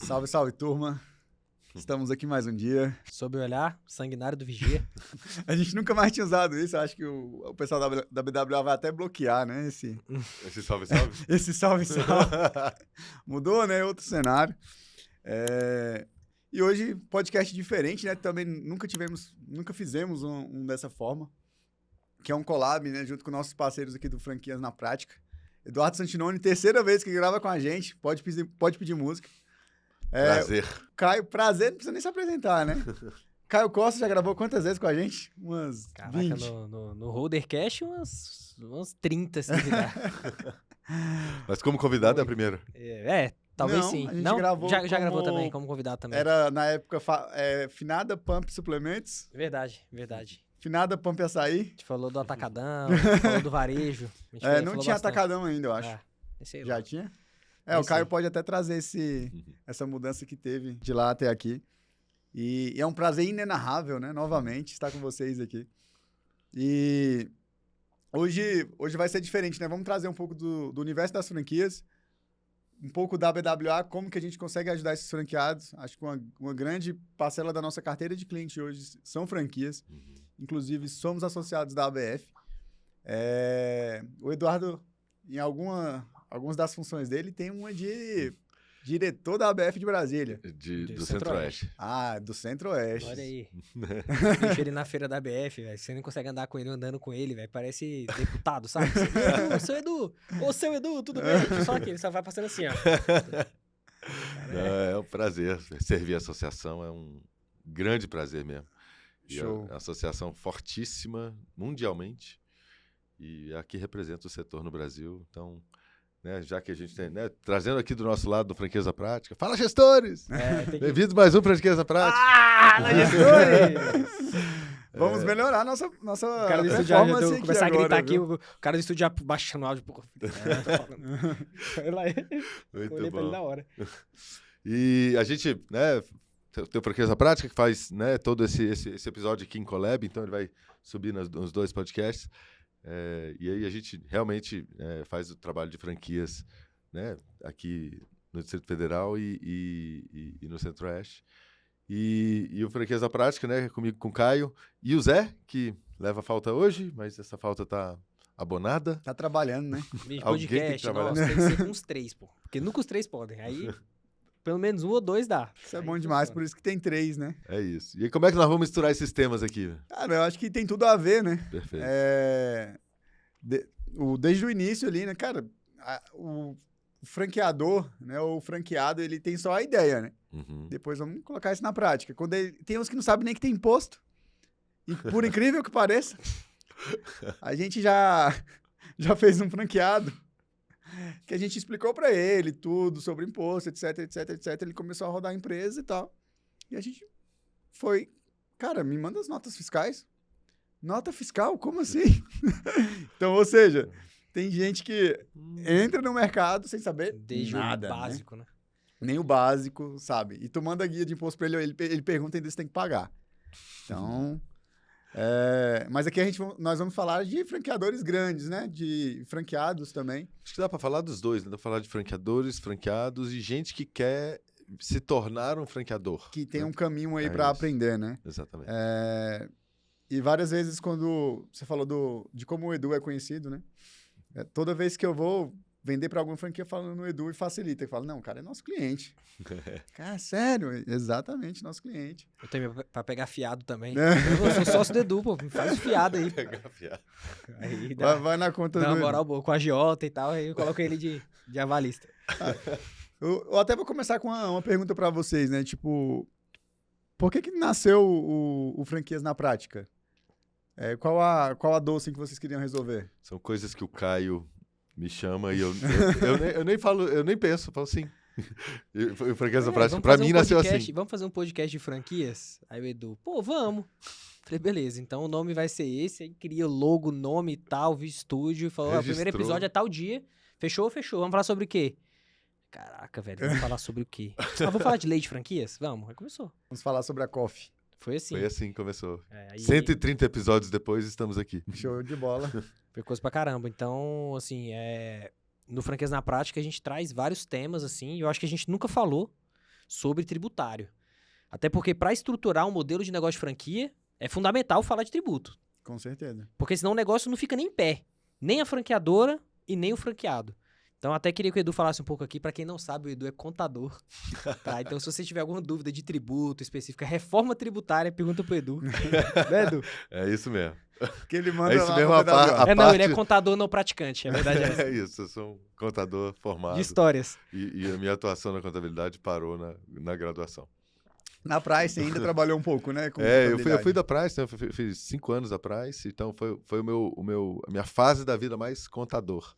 Salve, salve, turma. Estamos aqui mais um dia. Sob o olhar sanguinário do vigia. A gente nunca mais tinha usado isso. Acho que o pessoal da BWA vai até bloquear, né? Esse salve, salve? Esse salve, salve. Mudou, né? Outro cenário. E hoje, podcast diferente, né? Também nunca fizemos um dessa forma. Que é um collab, né? Junto com nossos parceiros aqui do Franquias na Prática. Eduardo Santinoni, terceira vez que grava com a gente. Pode pedir música. Prazer. Caio, prazer, não precisa nem se apresentar, né? Caio Costa já gravou quantas vezes com a gente? Umas Caraca, 20. no Holdercast, umas 30, se duvidar. Mas como convidado é a primeira. Talvez Não, sim. a gente Não, gravou já como- gravou também, como convidado também. Era, na época, Finada Pump Suplementos, Verdade. Finada Pump Açaí. A gente falou do Atacadão, falou do varejo. A gente Não falou tinha bastante. Atacadão ainda, eu acho. Esse aí, Já lá. tinha? Nem O Caio sei. pode até trazer essa mudança que teve de lá até aqui. E é um prazer inenarrável, né? Novamente, estar com vocês aqui. E hoje vai ser diferente, né? Vamos trazer um pouco do universo das franquias, um pouco da BWA, como que a gente consegue ajudar esses franqueados. Acho que uma grande parcela da nossa carteira de cliente hoje são franquias. Inclusive, somos associados da ABF. O Eduardo, em algumas das funções dele, tem uma de diretor da ABF de Brasília. Do Centro-Oeste. Do Centro-Oeste. Olha aí. Deixa ele na feira da BF, velho. Você não consegue andar com ele, andando com ele, velho. Parece deputado, sabe? Ô, seu Edu! Ô, seu Edu, tudo bem? Só que ele só vai passando assim, ó. É um prazer. Servir a associação é um grande prazer mesmo. E é Show. uma associação fortíssima mundialmente. E aqui representa o setor no Brasil. Então, né, já que a gente tem, né, trazendo aqui do nosso lado do Franquias na Prática. Fala, gestores! Tem que... Bem-vindo mais um Franquias na Prática. gestores! Vamos melhorar a nossa O cara do estúdio performance já aqui começar a agora, gritar aqui, viu? o cara do estúdio já baixando o áudio. Pô, tô falando. Muito Olhei pra ele bom. na hora. E a gente, né, tem o Franquias na Prática que faz, né, todo esse episódio aqui em Collab, então ele vai subir nos dois podcasts. E aí a gente realmente faz o trabalho de franquias, né, aqui no Distrito Federal e no Centro-Oeste. E o Franquias na Prática, né, comigo, com o Caio e o Zé, que leva a falta hoje, mas essa falta tá abonada. Tá trabalhando, né? Bicho, Alguém tem que podcast, trabalhar. nossa, tem que ser com uns 3, pô. Porque nunca os 3 podem. Aí, pelo menos 1 ou 2 dá. Isso é Aí bom demais, funciona. por isso que tem 3, né? É isso. E aí, como é que nós vamos misturar esses temas aqui? Cara, eu acho que tem tudo a ver, né? Perfeito. Desde o início ali, né, cara, o franqueador, né, o franqueado, ele tem só a ideia, né? Uhum. Depois vamos colocar isso na prática. Tem uns que não sabem nem que tem imposto. E por incrível que pareça, a gente já fez um franqueado que a gente explicou pra ele tudo sobre imposto, etc, etc, etc. Ele começou a rodar a empresa e tal. E a gente foi, cara, me manda as notas fiscais. Nota fiscal? Como assim? Então, ou seja, tem gente que entra no mercado sem saber Desde nada, o né? básico, né? Nem o básico, sabe? E tu manda guia de imposto pra ele, ele pergunta ainda se tem que pagar. Então, mas aqui nós vamos falar de franqueadores grandes, né? De franqueados também. Acho que dá para falar dos dois, né? Dá para falar de franqueadores, franqueados e gente que quer se tornar um franqueador. Que tem né? um caminho aí É pra isso. aprender, né? Exatamente. E várias vezes quando você falou de como o Edu é conhecido, né? Toda vez que eu vou vender para alguma franquia falando no Edu e facilita. Eu falo, não, cara, é nosso cliente. Cara, sério, exatamente, nosso cliente. Eu tenho pra pegar fiado também. É. Eu sou sócio do Edu, pô. Me faz o fiado aí. Pegar fiado. Aí dá, Vai na conta dá do uma Edu. moral boa com a agiota e tal. Aí eu coloco ele de avalista. Eu até vou começar com uma pergunta para vocês, né? Tipo, por que nasceu o Franquias na Prática? Qual a dor assim, que vocês queriam resolver? São coisas que o Caio me chama e eu nem falo, eu nem penso, eu falo assim. O Franquias na Prática, pra mim, nasceu assim. Vamos fazer um podcast de franquias? Aí o Edu, pô, vamos. Falei, beleza, então o nome vai ser esse. Aí cria logo, nome e tal, vi estúdio. Falou, o primeiro Registrou. episódio é tal dia. Fechou. Vamos falar sobre o quê? Caraca, velho, vamos falar sobre o quê? Vamos falar de lei de franquias? Vamos. Aí começou. Vamos falar sobre a Coffee. Foi assim. Foi assim que começou. Aí 130 episódios depois, estamos aqui. Show de bola. foi coisa pra caramba. Então, assim, no Franquias na Prática a gente traz vários temas, assim. E eu acho que a gente nunca falou sobre tributário. Até porque para estruturar um modelo de negócio de franquia, é fundamental falar de tributo. Com certeza. Porque senão o negócio não fica nem em pé. Nem a franqueadora e nem o franqueado. Então, até queria que o Edu falasse um pouco aqui. Para quem não sabe, o Edu é contador. Tá? Então, se você tiver alguma dúvida de tributo específica, reforma tributária, pergunta pro Edu. Né, Edu? É isso mesmo. Que ele manda É isso lá mesmo, no a PWA. parte- Não, ele é contador não praticante. É verdade. É isso, eu sou um contador formado. De histórias. E a minha atuação na contabilidade parou na graduação. Na Price ainda trabalhou um pouco, né? Com Eu fui contabilidade. da Price, né? Eu fiz 5 anos da Price, então foi a minha fase da vida mais contador.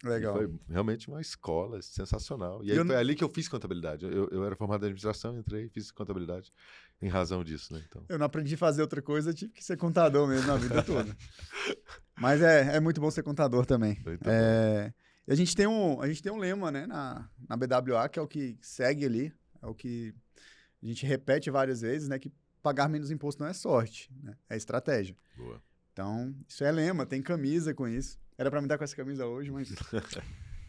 Legal. E foi realmente uma escola sensacional. E E aí eu foi não- ali que eu fiz contabilidade. Eu era formado em administração, entrei e fiz contabilidade em razão disso, né? Então, Eu não aprendi a fazer outra coisa, tive que ser contador mesmo na vida toda. Mas é muito bom ser contador também. Muito bom. E a gente tem um lema, né, na BWA, que é o que segue ali, é o que a gente repete várias vezes, né, que pagar menos imposto não é sorte, né, é estratégia. boa. Então, isso é lema, tem camisa com isso. Era para me dar com essa camisa hoje, mas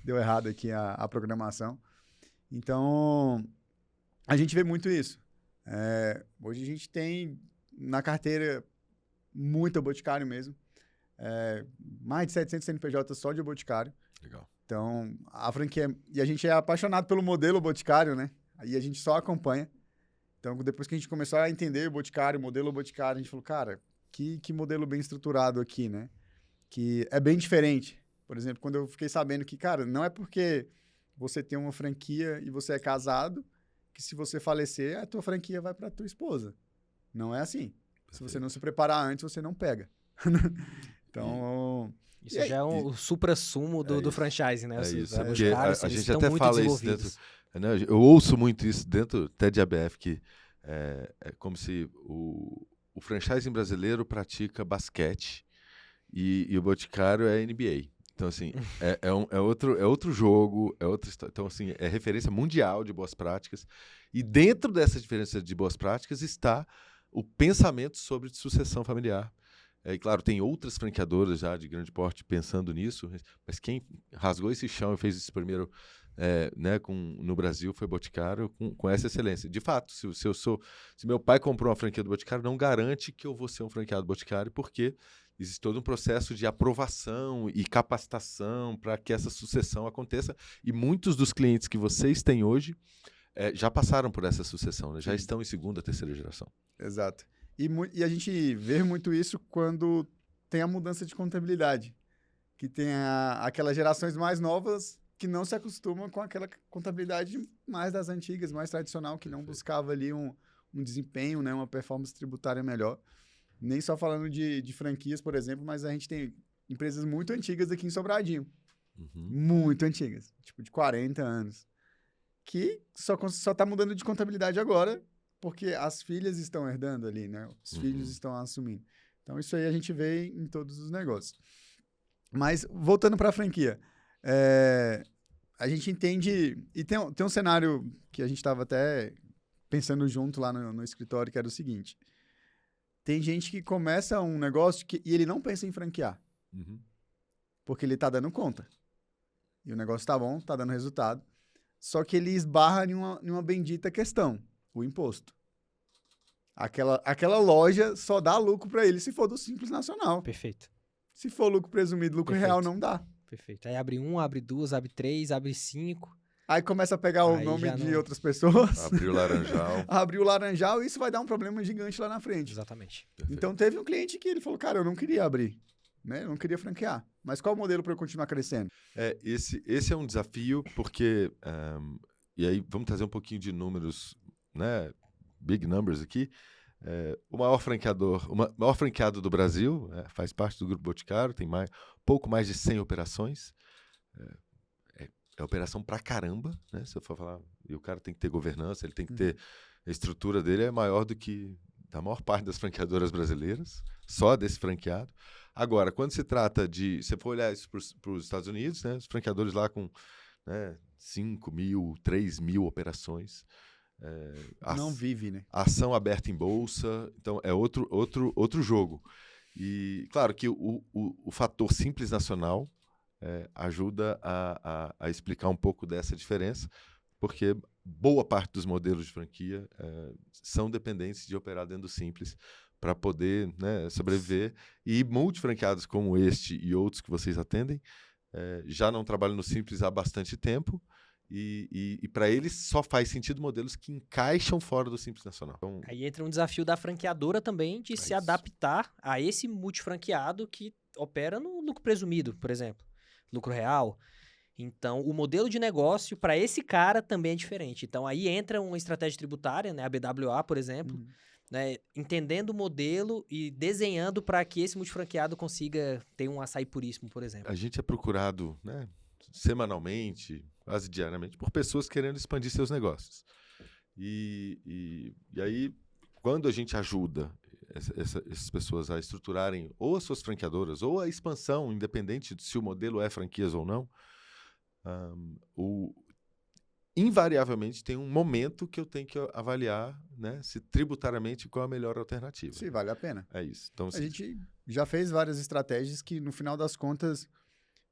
deu errado aqui a programação. Então, a gente vê muito isso. Hoje a gente tem na carteira muito boticário mesmo. Mais de 700 CNPJ só de boticário. Legal. Então, a franquia... E a gente é apaixonado pelo modelo boticário, né? Aí a gente só acompanha. Então, depois que a gente começou a entender o boticário, o modelo boticário, a gente falou, cara, que modelo bem estruturado aqui, né? Que é bem diferente. Por exemplo, quando eu fiquei sabendo que, cara, não é porque você tem uma franquia e você é casado que se você falecer, a tua franquia vai para tua esposa. Não é assim. Se você não se preparar antes, você não pega. Então... Isso E aí? já é o supra-sumo do isso. franchising, né? É Os isso. Boticários, Porque a eles gente estão até muito fala isso desenvolvidos. dentro, né? Eu ouço muito isso dentro até de ABF, que é como se o franchising brasileiro pratica basquete e o Boticário é NBA. Então, assim, é outro jogo, é outra história. Então, assim, é referência mundial de boas práticas. E dentro dessa diferença de boas práticas está o pensamento sobre sucessão familiar. E, claro, tem outras franqueadoras já de grande porte pensando nisso, mas quem rasgou esse chão e fez isso primeiro né, no Brasil foi Boticário com essa excelência. De fato, se meu pai comprou uma franquia do Boticário, não garante que eu vou ser um franqueado Boticário, porque existe todo um processo de aprovação e capacitação para que essa sucessão aconteça. E muitos dos clientes que vocês têm hoje já passaram por essa sucessão, né? Já estão em segunda, terceira geração. Exato. E a gente vê muito isso quando tem a mudança de contabilidade. Que tem aquelas gerações mais novas que não se acostumam com aquela contabilidade mais das antigas, mais tradicional, que não buscava ali um desempenho, né, uma performance tributária melhor. Nem só falando de franquias, por exemplo, mas a gente tem empresas muito antigas aqui em Sobradinho. Uhum. Muito antigas, tipo de 40 anos. Que só tá mudando de contabilidade agora, porque as filhas estão herdando ali, né? Os filhos estão assumindo. Então, isso aí a gente vê em todos os negócios. Mas, voltando para a franquia, a gente entende... E tem um cenário que a gente estava até pensando junto lá no escritório, que era o seguinte. Tem gente que começa um negócio e ele não pensa em franquear. Uhum. Porque ele está dando conta. E o negócio está bom, está dando resultado. Só que ele esbarra em uma bendita questão. O imposto. Aquela loja só dá lucro para ele se for do Simples Nacional. Perfeito. Se for lucro presumido, lucro Perfeito. real, não dá. Perfeito. Aí abre 1, abre 2, abre 3, abre 5. Aí começa a pegar o Aí nome já de não- outras pessoas, Abriu o laranjal. abrir o laranjal e isso vai dar um problema gigante lá na frente. Exatamente. Perfeito. Então teve um cliente que ele falou, cara, eu não queria abrir, né? Eu não queria franquear. Mas qual o modelo para eu continuar crescendo? Esse é um desafio, porque... e aí, vamos trazer um pouquinho de números, né? Big numbers aqui. O maior franqueado do Brasil, faz parte do Grupo Boticário, tem pouco mais de 100 operações. É operação pra caramba, né? Se eu for falar, e o cara tem que ter governança, ele tem que ter... A estrutura dele é maior do que da maior parte das franqueadoras brasileiras, só desse franqueado. Agora, quando se trata de... Se for olhar isso para os Estados Unidos, né? Os franqueadores lá com 5 mil, 3 mil operações. Não vive, né? Ação aberta em bolsa, então é outro jogo. E claro que o fator Simples Nacional ajuda a explicar um pouco dessa diferença, porque boa parte dos modelos de franquia são dependentes de operar dentro do Simples para poder, né, sobreviver. E multifranqueados como este e outros que vocês atendem já não trabalham no Simples há bastante tempo. E para eles só faz sentido modelos que encaixam fora do Simples Nacional. Então, Aí entra um desafio da franqueadora também de se isso. adaptar a esse multifranqueado que opera no lucro presumido, por exemplo, lucro real. Então, o modelo de negócio para esse cara também é diferente. Então, aí entra uma estratégia tributária, né, a BWA, por exemplo, né, entendendo o modelo e desenhando para que esse multifranqueado consiga ter um açaí puríssimo, por exemplo. a gente é procurado, né, semanalmente, quase diariamente, por pessoas querendo expandir seus negócios. E aí, quando a gente ajuda essas pessoas a estruturarem ou as suas franqueadoras ou a expansão, independente de se o modelo é franquias ou não, invariavelmente tem um momento que eu tenho que avaliar, né, se tributariamente qual é a melhor alternativa. Se vale a pena. É isso. Então, A gente já fez várias estratégias que, no final das contas,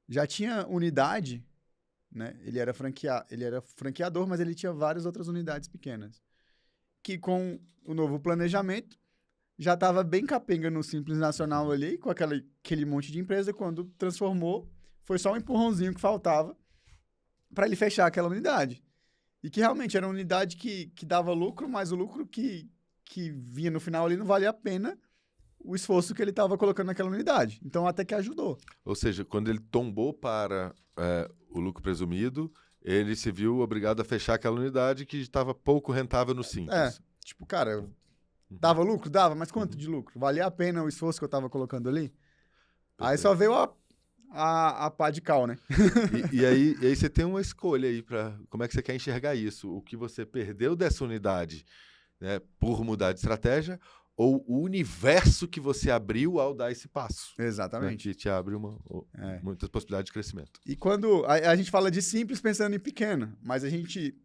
já tinha unidade, né? Ele era franqueador, mas ele tinha várias outras unidades pequenas. Que com o novo planejamento, já estava bem capenga no Simples Nacional ali, com aquele monte de empresa, quando transformou, foi só um empurrãozinho que faltava para ele fechar aquela unidade. E que realmente era uma unidade que dava lucro, mas o lucro que vinha no final ali não valia a pena o esforço que ele estava colocando naquela unidade. Então, até que ajudou. ou seja, quando ele tombou para o lucro presumido, ele se viu obrigado a fechar aquela unidade que estava pouco rentável no Simples. Tipo, cara, dava lucro? Dava, mas quanto de lucro? Valia a pena o esforço que eu estava colocando ali? Aí só veio a pá de cal, né? E aí você tem uma escolha aí para como é que você quer enxergar isso. O que você perdeu dessa unidade, né, por mudar de estratégia, ou o universo que você abriu ao dar esse passo. Exatamente. Né, que te abre muitas possibilidades de crescimento. E quando a gente fala de simples pensando em pequeno, mas a gente,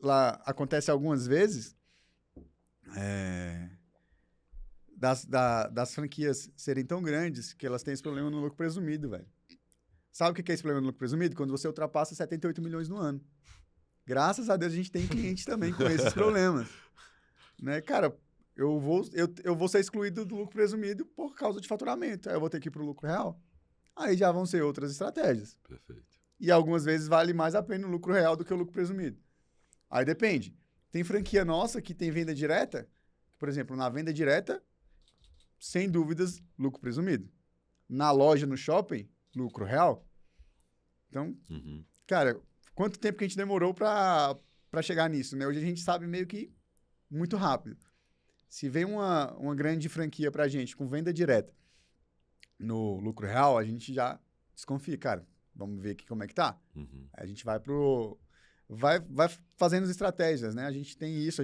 lá, acontece algumas vezes, das franquias serem tão grandes que elas têm esse problema no lucro presumido, velho. Sabe o que é esse problema no lucro presumido? Quando você ultrapassa 78 milhões no ano. Graças a Deus a gente tem clientes também com esses problemas. Né, cara, eu vou ser excluído do lucro presumido por causa de faturamento. Aí eu vou ter que ir para o lucro real. Aí já vão ser outras estratégias. Perfeito. E algumas vezes vale mais a pena o lucro real do que o lucro presumido. Aí depende. Tem franquia nossa que tem venda direta. Por exemplo, na venda direta, sem dúvidas, lucro presumido. Na loja, no shopping, lucro real. Então, cara, quanto tempo que a gente demorou para chegar nisso, né? Hoje a gente sabe meio que muito rápido. Se vem uma grande franquia pra gente com venda direta no lucro real, a gente já desconfia, cara. Vamos ver aqui como é que tá. Aí a gente vai fazendo as estratégias, né? A gente tem isso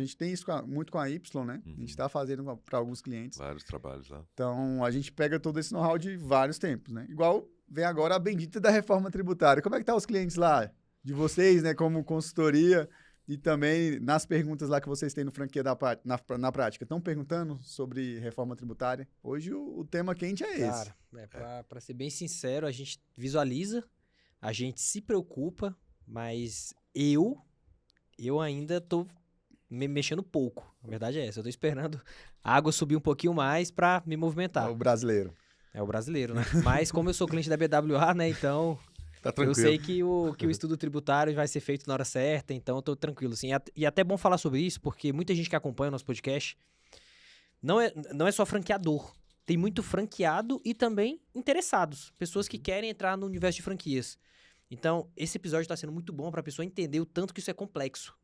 muito com a Y, né? A gente tá fazendo para alguns clientes. Vários trabalhos lá. Então, a gente pega todo esse know-how de vários tempos, né? Igual vem agora a bendita da reforma tributária. Como é que tá os clientes lá de vocês, né? Como consultoria e também nas perguntas lá que vocês têm no Franquia na prática. Estão perguntando sobre reforma tributária? Hoje o tema quente é esse. Cara, para ser bem sincero, a gente visualiza, a gente se preocupa, mas eu ainda tô me mexendo pouco. A verdade é essa. Eu tô esperando a água subir um pouquinho mais para me movimentar. É o brasileiro. É o brasileiro, né? Mas como eu sou cliente da BWA, né? Então, Tá tranquilo. eu sei que o estudo tributário vai ser feito na hora certa, então eu tô tranquilo, assim. E até bom falar sobre isso, porque muita gente que acompanha o nosso podcast não é só franqueador. Tem muito franqueado e também interessados. Pessoas que querem entrar no universo de franquias. Então, esse episódio está sendo muito bom para a pessoa entender o tanto que isso é complexo.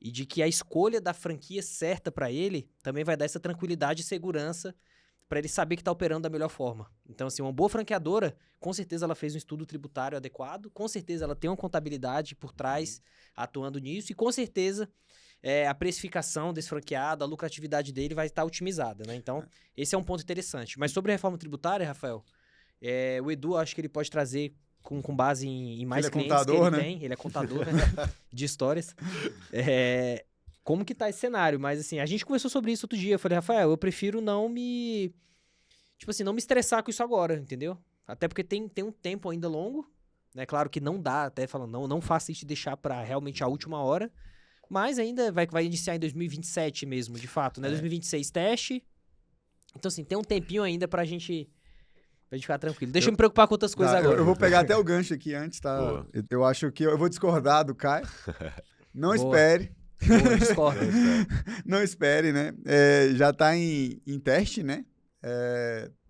E de que a escolha da franquia certa para ele também vai dar essa tranquilidade e segurança para ele saber que está operando da melhor forma. Então, assim, uma boa franqueadora, com certeza ela fez um estudo tributário adequado, com certeza ela tem uma contabilidade por trás atuando nisso, e com certeza a precificação desse franqueado, a lucratividade dele vai estar otimizada, né? Então, esse é um ponto interessante. Mas sobre a reforma tributária, Rafael, o Edu, acho que ele pode trazer com base em mais ele clientes contador, que ele né? tem. Ele é contador, né? De histórias. Como que tá esse cenário? Mas, assim, a gente conversou sobre isso outro dia. Eu falei, Rafael, eu prefiro não me estressar com isso agora, entendeu? Até porque tem um tempo ainda longo, né? Claro que não dá, até falando, não faça isso e deixar para realmente a última hora. Mas ainda vai iniciar em 2027 mesmo, de fato, né? 2026 teste. Então, assim, tem um tempinho ainda pra gente ficar tranquilo. Deixa eu me preocupar com outras coisas Tá, agora. eu vou pegar até o gancho aqui antes, tá? Boa. Eu acho que eu vou discordar do Caio. Não Boa. espere. Boa, discordo. Não espere, né? Já está em teste, né?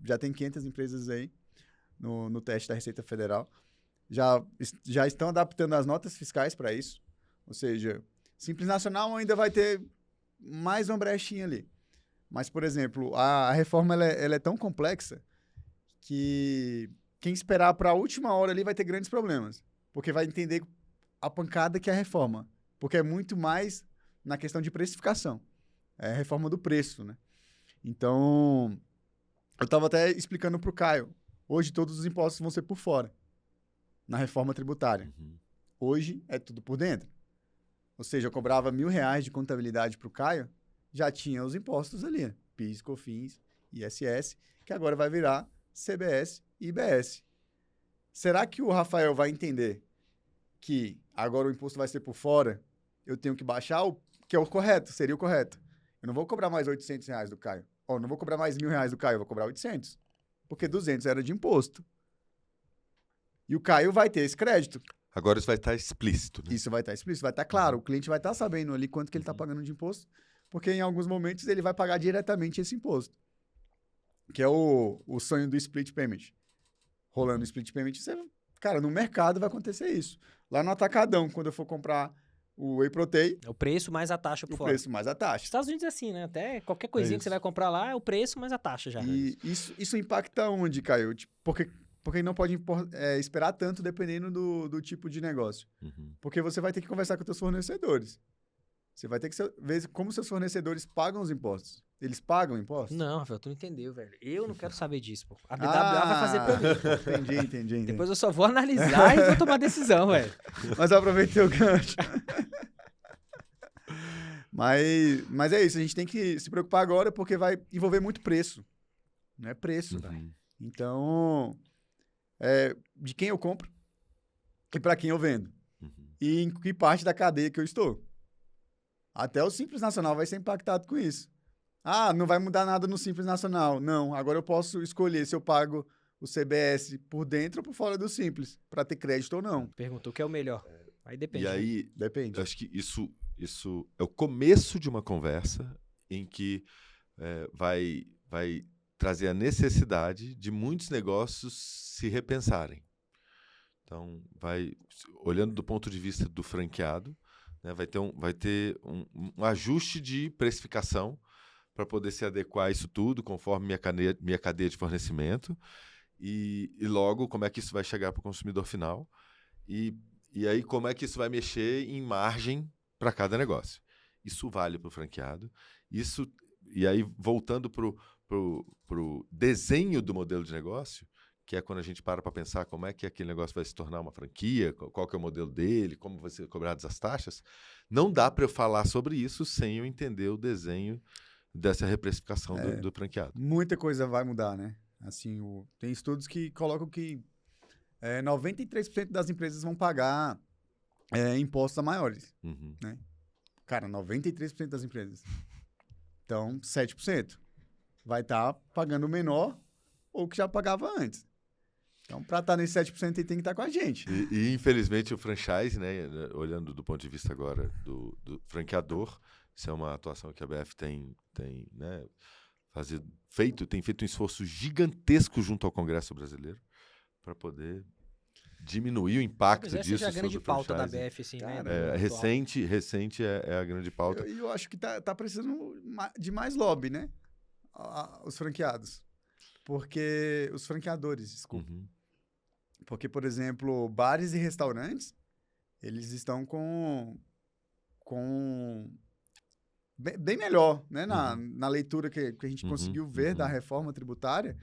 Já tem 500 empresas aí no teste da Receita Federal. Já estão adaptando as notas fiscais para isso. Ou seja, Simples Nacional ainda vai ter mais uma brechinha ali. Mas, por exemplo, a reforma ela é tão complexa que quem esperar para a última hora ali vai ter grandes problemas. Porque vai entender a pancada que é a reforma. Porque é muito mais na questão de precificação. É a reforma do preço, né? Então, eu estava até explicando para o Caio. Hoje, todos os impostos vão ser por fora, na reforma tributária. Hoje, é tudo por dentro. Ou seja, eu cobrava R$1.000 de contabilidade para o Caio, já tinha os impostos ali, né? PIS, COFINS, ISS, que agora vai virar CBS e IBS. Será que o Rafael vai entender que agora o imposto vai ser por fora, eu tenho que baixar o que é o correto, seria o correto. Eu não vou cobrar mais R$800 do Caio. Ou não vou cobrar mais R$1.000 do Caio, eu vou cobrar 800. Porque 200 era de imposto. E o Caio vai ter esse crédito. Agora isso vai estar explícito, né? Isso vai estar explícito, vai estar claro. O cliente vai estar sabendo ali quanto que ele está pagando de imposto, porque em alguns momentos ele vai pagar diretamente esse imposto. Que é o sonho do split payment. Rolando o split payment, cara, no mercado vai acontecer isso. Lá no Atacadão, quando eu for comprar o Whey Protein, É o preço mais a taxa por o fora. preço mais a taxa. Estados Unidos é assim, né? Até qualquer coisinha que você isso. vai comprar lá é o preço mais a taxa já. E isso impacta onde, Caio? Tipo, porque não pode esperar tanto dependendo do tipo de negócio. Porque você vai ter que conversar com os seus fornecedores. Você vai ter que ver como seus fornecedores pagam os impostos. Eles pagam impostos? Não, Rafael, tu não entendeu, velho. Eu não quero saber disso, pô. A BWA vai fazer pra mim. Entendi. Depois eu só vou analisar e vou tomar decisão, velho. Mas eu aproveitei o gancho. Mas é isso, a gente tem que se preocupar agora porque vai envolver muito preço. Não é preço. Então, de quem eu compro e para quem eu vendo. E em que parte da cadeia que eu estou. Até o Simples Nacional vai ser impactado com isso. Ah, não vai mudar nada no Simples Nacional. Não, agora eu posso escolher se eu pago o CBS por dentro ou por fora do Simples, para ter crédito ou não. Perguntou o que é o melhor. Aí depende. E aí, depende. Eu acho que isso é o começo de uma conversa em que vai trazer a necessidade de muitos negócios se repensarem. Então, olhando do ponto de vista do franqueado, né, vai ter um ajuste de precificação para poder se adequar a isso tudo, conforme minha cadeia de fornecimento, e logo como é que isso vai chegar para o consumidor final, e aí como é que isso vai mexer em margem para cada negócio. Isso vale para o franqueado. E aí, voltando para o desenho do modelo de negócio, que é quando a gente para pensar como é que aquele negócio vai se tornar uma franquia, qual que é o modelo dele, como vai ser cobradas as taxas, não dá para eu falar sobre isso sem eu entender o desenho dessa reprecificação do franqueado. Muita coisa vai mudar, né? Assim, tem estudos que colocam que 93% das empresas vão pagar impostos a maiores. Né? Cara, 93% das empresas. Então, 7% vai estar pagando o menor ou que já pagava antes. Então, para estar nesse 7%, ele tem que estar com a gente. E infelizmente, o franchise, né, olhando do ponto de vista agora do franqueador, isso é uma atuação que a BF tem né, tem feito um esforço gigantesco junto ao Congresso brasileiro para poder diminuir o impacto disso. Essa é a grande pauta da BF, assim, cara, né? Recente é a grande pauta. Eu acho que tá precisando de mais lobby, né? Os franqueados. Porque os franqueadores, desculpa. Porque, por exemplo, bares e restaurantes, eles estão com bem melhor, né? Na leitura que a gente conseguiu ver da reforma tributária.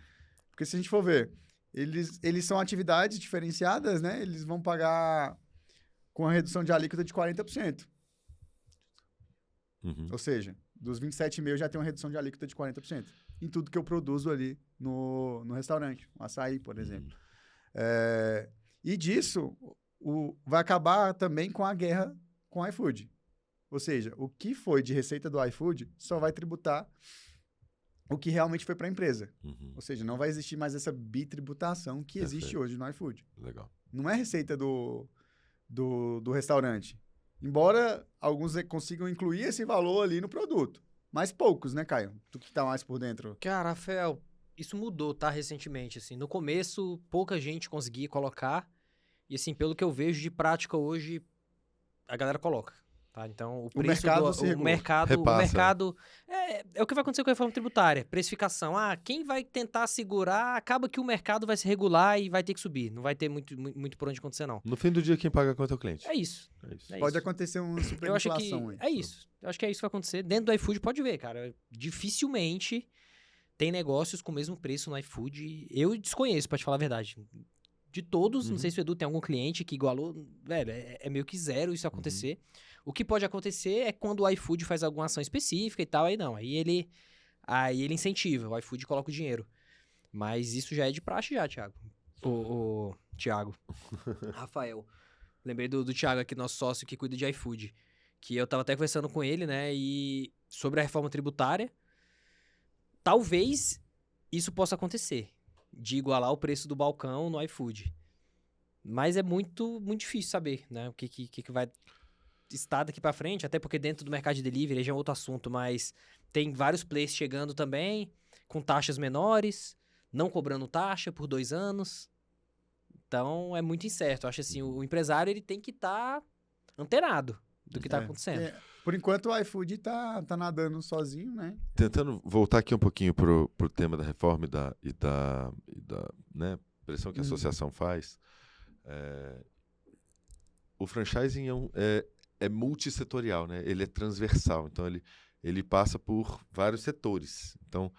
Porque se a gente for ver, eles são atividades diferenciadas, né? Eles vão pagar com a redução de alíquota de 40%. Ou seja, dos 27.000 já tem uma redução de alíquota de 40%. Em tudo que eu produzo ali no restaurante. Um açaí, por exemplo. E disso vai acabar também com a guerra com o iFood. Ou seja, o que foi de receita do iFood só vai tributar o que realmente foi para a empresa. Uhum. Ou seja, não vai existir mais essa bitributação que existe Perfeito. hoje no iFood. Legal. Não é receita do restaurante. Embora alguns consigam incluir esse valor ali no produto. Mas poucos, né, Caio? Tu que tá mais por dentro. Cara, Rafael, isso mudou, tá? Recentemente, assim. No começo, pouca gente conseguia colocar. E, assim, pelo que eu vejo de prática hoje, a galera coloca. Tá? Então, o preço mercado do... se O regula. mercado, Repassa. o mercado... É o que vai acontecer com a reforma tributária. Precificação. Quem vai tentar segurar, acaba que o mercado vai se regular e vai ter que subir. Não vai ter muito por onde acontecer, não. No fim do dia, quem paga a conta é o cliente. É isso. É isso. É Pode isso. acontecer uma Eu acho que superinflação aí. é isso. Eu acho que é isso que vai acontecer. Dentro do iFood, pode ver, cara. Dificilmente tem negócios com o mesmo preço no iFood. Eu desconheço, pra te falar a verdade. De todos, não sei se o Edu tem algum cliente que igualou. Velho, é meio que zero isso acontecer. O que pode acontecer é quando o iFood faz alguma ação específica e tal, aí não. Aí ele incentiva, o iFood coloca o dinheiro. Mas isso já é de praxe já, Thiago. O Thiago. Rafael. Lembrei do Thiago aqui, nosso sócio que cuida de iFood. Que eu tava até conversando com ele, né? E sobre a reforma tributária. Talvez isso possa acontecer. De igualar o preço do balcão no iFood. Mas é muito difícil saber, né? O que vai estar daqui pra frente. Até porque dentro do mercado de delivery já é outro assunto. Mas tem vários players chegando também. Com taxas menores. Não cobrando taxa por 2 anos. Então, é muito incerto. Eu acho assim, o empresário ele tem que estar antenado do que está acontecendo. Por enquanto, o iFood tá nadando sozinho, né? Tentando voltar aqui um pouquinho pro tema da reforma e da né, pressão que a associação faz. O franchising é multissetorial, né? Ele é transversal. Então, ele passa por vários setores. Então,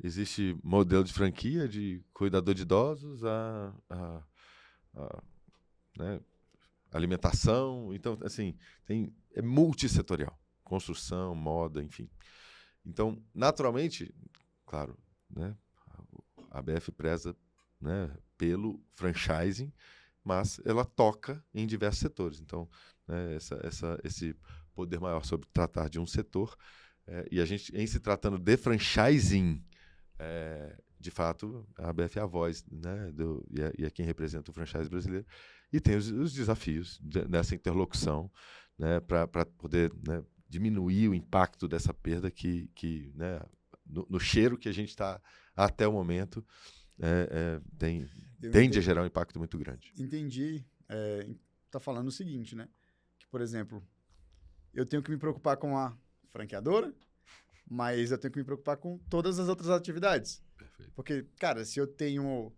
existe modelo de franquia de cuidador de idosos né, alimentação. Então, assim, é multissetorial. Construção, moda, enfim. Então, naturalmente, claro, né, a ABF preza, né, pelo franchising, mas ela toca em diversos setores. Então, né, esse poder maior sobre tratar de um setor, e a gente, em se tratando de franchising, de fato, a ABF é a voz, né, e é quem representa o franchise brasileiro, e tem os desafios nessa interlocução, né, para poder, né, diminuir o impacto dessa perda que né, no cheiro que a gente está até o momento, tende a gerar um impacto muito grande. Entendi. Tá falando o seguinte, né? Que, por exemplo, eu tenho que me preocupar com a franqueadora, mas eu tenho que me preocupar com todas as outras atividades. Perfeito. Porque, cara, se eu tenho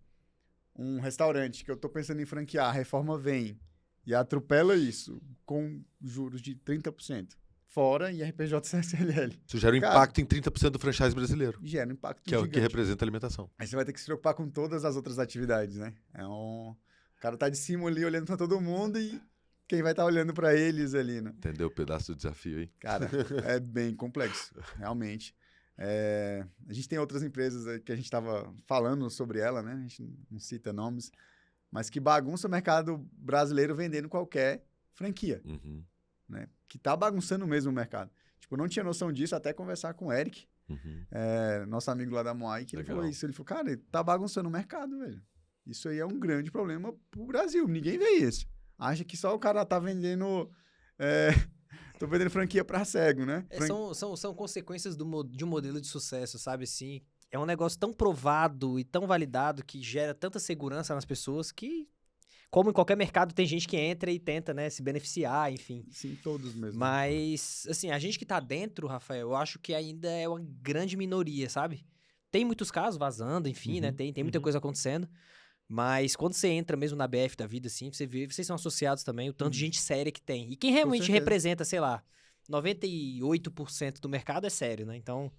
um restaurante que eu tô pensando em franquear, a reforma vem e atropela isso com juros de 30%, fora IRPJ CSLL. Isso gera um impacto em 30% do franchise brasileiro, Gera um impacto que é o gigante. que representa a alimentação. Aí você vai ter que se preocupar com todas as outras atividades, né? O cara tá de cima ali olhando pra todo mundo e quem vai estar olhando pra eles ali, né? Entendeu o pedaço do desafio aí? Cara, é bem complexo, realmente. A gente tem outras empresas que a gente estava falando sobre ela, né? A gente não cita nomes, mas que bagunça o mercado brasileiro vendendo qualquer franquia, Uhum. né? Que tá bagunçando mesmo o mercado. Tipo, eu não tinha noção disso até conversar com o Eric, Uhum. nosso amigo lá da Moai, que ele Legal. falou isso. Ele falou, cara, tá bagunçando o mercado, velho. Isso aí é um grande problema pro Brasil. Ninguém vê isso. Acha que só o cara tá vendendo... tô vendendo franquia pra cego, né? São consequências de um modelo de sucesso, sabe? Assim, é um negócio tão provado e tão validado que gera tanta segurança nas pessoas que, como em qualquer mercado, tem gente que entra e tenta, né, se beneficiar, enfim. Sim, todos mesmo. Mas, assim, a gente que tá dentro, Rafael, eu acho que ainda é uma grande minoria, sabe? Tem muitos casos vazando, enfim, né? Tem muita coisa acontecendo. Mas quando você entra mesmo na BF da vida, assim, você vê, vocês são associados também, o tanto de gente séria que tem. E quem realmente certeza. representa, sei lá, 98% do mercado é sério, né? Então,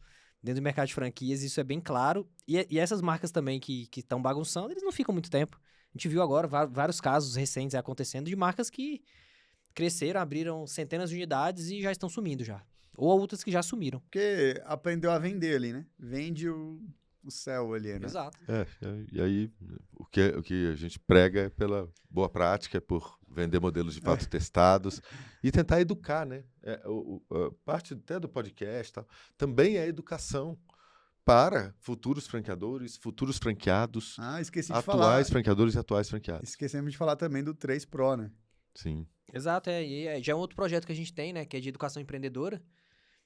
dentro do mercado de franquias, isso é bem claro. E essas marcas também que estão bagunçando, eles não ficam muito tempo. A gente viu agora vários casos recentes acontecendo de marcas que cresceram, abriram centenas de unidades e já estão sumindo já. Ou outras que já sumiram. Porque aprendeu a vender ali, né? o céu ali, né? Exato. E aí o que a gente prega é pela boa prática, é por vender modelos de fato testados e tentar educar, né? Parte até do podcast tal, também é educação para futuros franqueadores, futuros franqueados, Esqueci de falar. atuais franqueadores e atuais franqueados. Esquecemos de falar também do 3 Pro, né? Sim. Exato, já é um outro projeto que a gente tem, né, que é de educação empreendedora,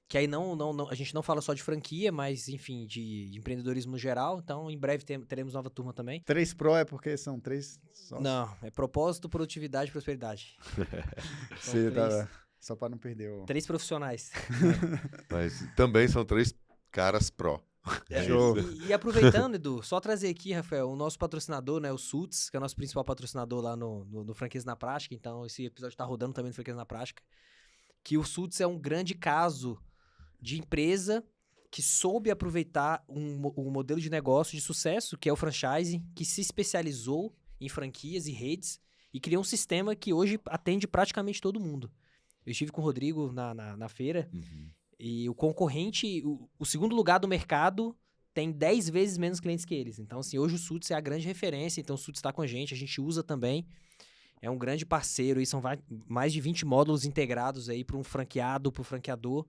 que aí não, a gente não fala só de franquia, mas, enfim, de empreendedorismo no geral, então em breve teremos nova turma também. 3 Pro é porque são 3 sócios? Não, é propósito, produtividade e prosperidade. Você tá... Só para não perder o... 3 profissionais. Mas também são 3 caras pró. Show. E aproveitando, Edu, só trazer aqui, Rafael, o nosso patrocinador, né, o Suits, que é o nosso principal patrocinador lá no Franquias na Prática, então esse episódio tá rodando também no Franquias na Prática, que o Suits é um grande caso de empresa que soube aproveitar um modelo de negócio de sucesso, que é o franchising, que se especializou em franquias e redes e criou um sistema que hoje atende praticamente todo mundo. Eu estive com o Rodrigo na feira, e o concorrente, o segundo lugar do mercado, tem 10 vezes menos clientes que eles. Então, assim, hoje o Suits é a grande referência, então o Suits está com a gente usa também. É um grande parceiro, e são mais de 20 módulos integrados aí para um franqueado, para o franqueador.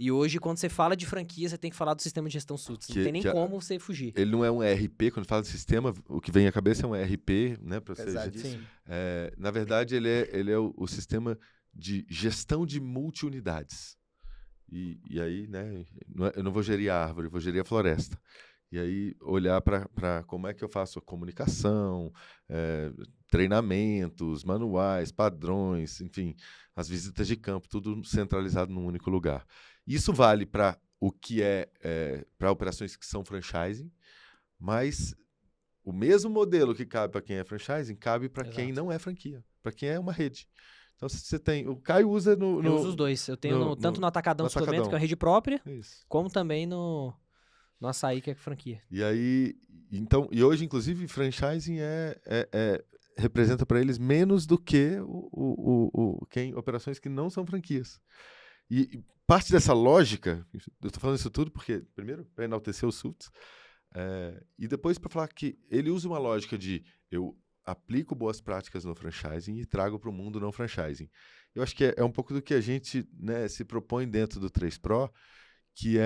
E hoje, quando você fala de franquia, você tem que falar do sistema de gestão Suits. Não tem nem como você fugir. Ele não é um ERP, quando fala de sistema, o que vem à cabeça é um ERP, né? Pesadíssimo. Na verdade, ele é o sistema de gestão de multi-unidades. E aí, né, eu não vou gerir a árvore, eu vou gerir a floresta. E aí, olhar para como é que eu faço a comunicação, treinamentos, manuais, padrões, enfim, as visitas de campo, tudo centralizado num único lugar. Isso vale para o que para operações que são franchising, mas o mesmo modelo que cabe para quem é franchising, cabe para quem não é franquia, para quem é uma rede. Então, você tem... O Caio usa no... Eu uso os dois. Eu tenho tanto no Atacadão Suplemento, que é uma rede própria, como também no Açaí, que é franquia. E aí... Então, e hoje, inclusive, franchising representa para eles menos do que operações que não são franquias. E parte dessa lógica... Eu estou falando isso tudo porque, primeiro, para enaltecer o Suits, e depois para falar que ele usa uma lógica de... Eu aplico boas práticas no franchising e trago para o mundo não franchising. Eu acho que é um pouco do que a gente, né, se propõe dentro do 3 Pro, que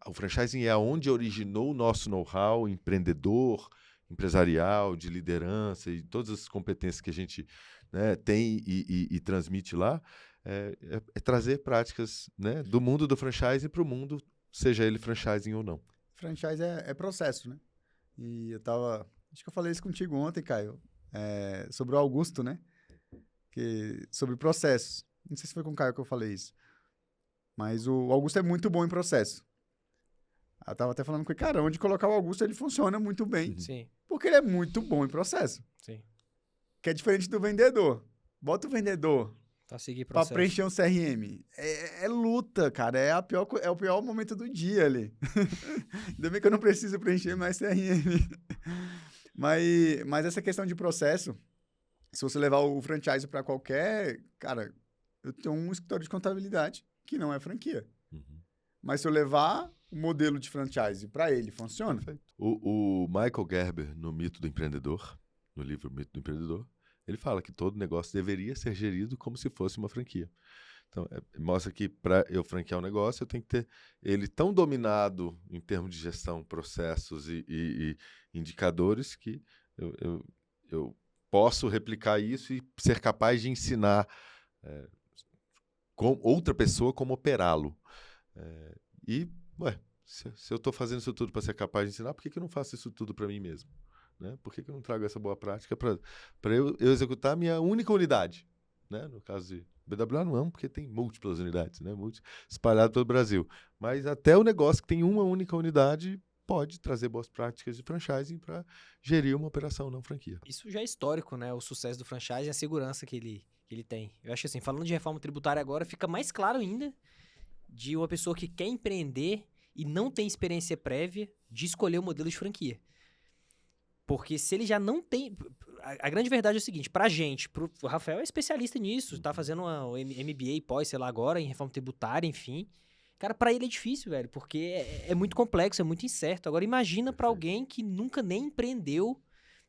o franchising é onde originou o nosso know-how empreendedor, empresarial, de liderança e todas as competências que a gente, né, tem e transmite lá, é trazer práticas, né, do mundo do franchising para o mundo, seja ele franchising ou não. Franchise é processo, né? E eu tava... Acho que eu falei isso contigo ontem, Caio, sobre o Augusto, né? Sobre processos. Não sei se foi com o Caio que eu falei isso. Mas o Augusto é muito bom em processo. Eu tava até falando com ele, cara, onde colocar o Augusto, ele funciona muito bem. Sim. Porque ele é muito bom em processo. Sim. Que é diferente do vendedor. Bota o vendedor Pra seguir pra processo. preencher um CRM. É luta, cara. É o pior momento do dia ali. Ainda bem que eu não preciso preencher mais CRM. Mas essa questão de processo, se você levar o franchise para qualquer... Cara, eu tenho um escritório de contabilidade que não é franquia. Mas se eu levar o modelo de franchise para ele, funciona. Perfeito. O Michael Gerber, no Mito do Empreendedor, no livro Mito do Empreendedor, ele fala que todo negócio deveria ser gerido como se fosse uma franquia. Então, mostra que para eu franquear um negócio, eu tenho que ter ele tão dominado em termos de gestão, processos e indicadores que eu posso replicar isso e ser capaz de ensinar com outra pessoa como operá-lo. Se eu estou fazendo isso tudo para ser capaz de ensinar, por que eu não faço isso tudo para mim mesmo? Né? Por que eu não trago essa boa prática para eu executar a minha única unidade? Né? No caso de BWA não, porque tem múltiplas unidades, né? Espalhado pelo Brasil. Mas até o negócio que tem uma única unidade pode trazer boas práticas de franchising para gerir uma operação não franquia. Isso já é histórico, né? O sucesso do franchising e a segurança que ele tem. Eu acho que assim, falando de reforma tributária agora, fica mais claro ainda de uma pessoa que quer empreender e não tem experiência prévia de escolher o modelo de franquia. Porque se ele já não tem... A grande verdade é o seguinte, pra gente, o Rafael é especialista nisso, tá fazendo uma MBA pós, sei lá, agora, em reforma tributária, enfim. Cara, pra ele é difícil, velho, porque é muito complexo, é muito incerto. Agora, imagina pra alguém que nunca nem empreendeu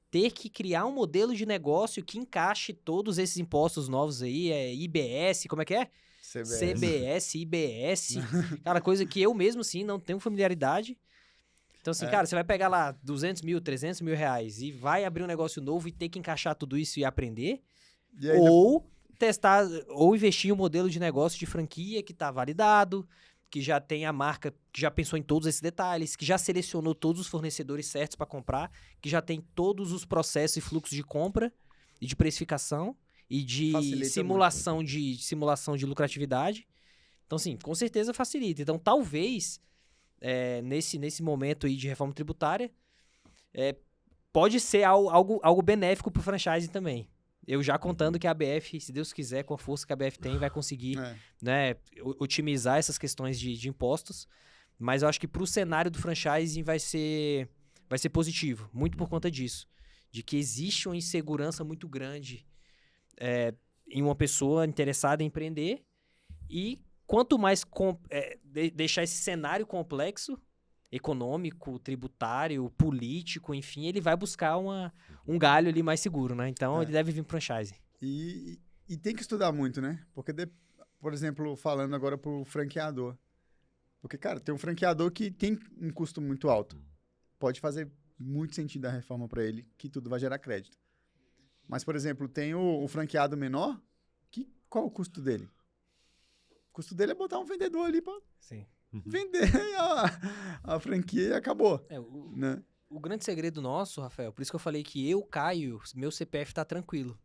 ter que criar um modelo de negócio que encaixe todos esses impostos novos aí, IBS, como é que é? CBS, IBS, cara, coisa que eu mesmo, assim, não tenho familiaridade. Então, assim, cara, você vai pegar lá 200 mil, 300 mil reais e vai abrir um negócio novo e ter que encaixar tudo isso e aprender, E aí, ou testar, ou investir em um modelo de negócio de franquia que tá validado, que já tem a marca, que já pensou em todos esses detalhes, que já selecionou todos os fornecedores certos para comprar, que já tem todos os processos e fluxos de compra e de precificação e de Facilita simulação de lucratividade. Então, sim, com certeza facilita. Então, talvez, nesse momento aí de reforma tributária, pode ser algo benéfico para o franchising também. Eu já contando que a ABF, se Deus quiser, com a força que a ABF tem, vai conseguir né, otimizar essas questões de impostos. Mas eu acho que para o cenário do franchising vai ser positivo, muito por conta disso. De que existe uma insegurança muito grande em uma pessoa interessada em empreender. E quanto mais deixar esse cenário complexo, econômico, tributário, político, enfim, ele vai buscar um galho ali mais seguro, né? Então, ele deve vir pro franchising. E tem que estudar muito, né? Porque, por exemplo, falando agora pro franqueador. Porque, cara, tem um franqueador que tem um custo muito alto. Pode fazer muito sentido a reforma para ele, que tudo vai gerar crédito. Mas, por exemplo, tem o franqueado menor, qual o custo dele? O custo dele é botar um vendedor ali para vender a franquia e acabou. Né? O grande segredo nosso, Rafael, por isso que eu falei que eu, Caio, meu CPF tá tranquilo.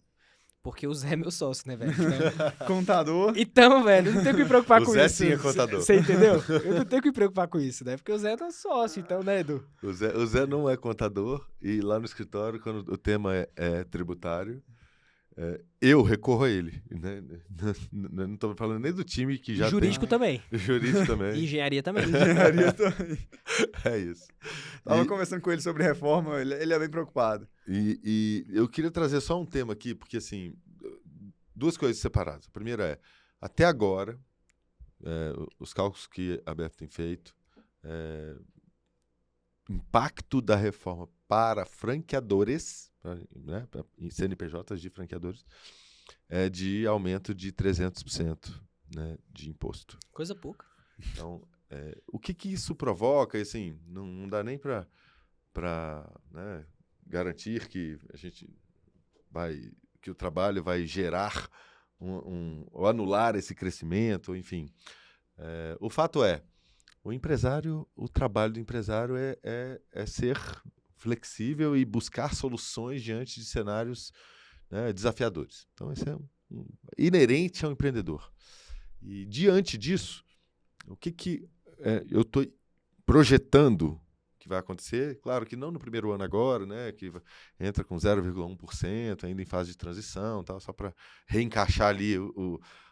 Porque o Zé é meu sócio, né, velho? Então... Contador. Então, velho, eu não tenho que me preocupar com isso. O Zé sim é contador. Você entendeu? Eu não tenho que me preocupar com isso, né? Porque o Zé é nosso sócio, então, né, Edu? O Zé não é contador e lá no escritório, quando o tema é tributário, eu recorro a ele. Né? Não estou falando nem do time que já Jurídico também. Jurídico também. Engenharia também. Engenharia também. É isso. Tava conversando com ele sobre reforma, ele é bem preocupado. E eu queria trazer só um tema aqui, porque, assim, duas coisas separadas. A primeira até agora, os cálculos que a BF tem feito, impacto da reforma para franqueadores, né, em CNPJs de franqueadores, de aumento de 300%, né, de imposto. Coisa pouca. Então, o que isso provoca? Assim, não dá nem para né, garantir que a gente que o trabalho vai gerar ou anular esse crescimento, enfim. O fato o trabalho do empresário é ser flexível e buscar soluções diante de cenários, né, desafiadores. Então, isso é inerente ao empreendedor. E, diante disso, o que eu estou projetando que vai acontecer? Claro que não no primeiro ano agora, né, que entra com 0,1%, ainda em fase de transição, tal, só para reencaixar ali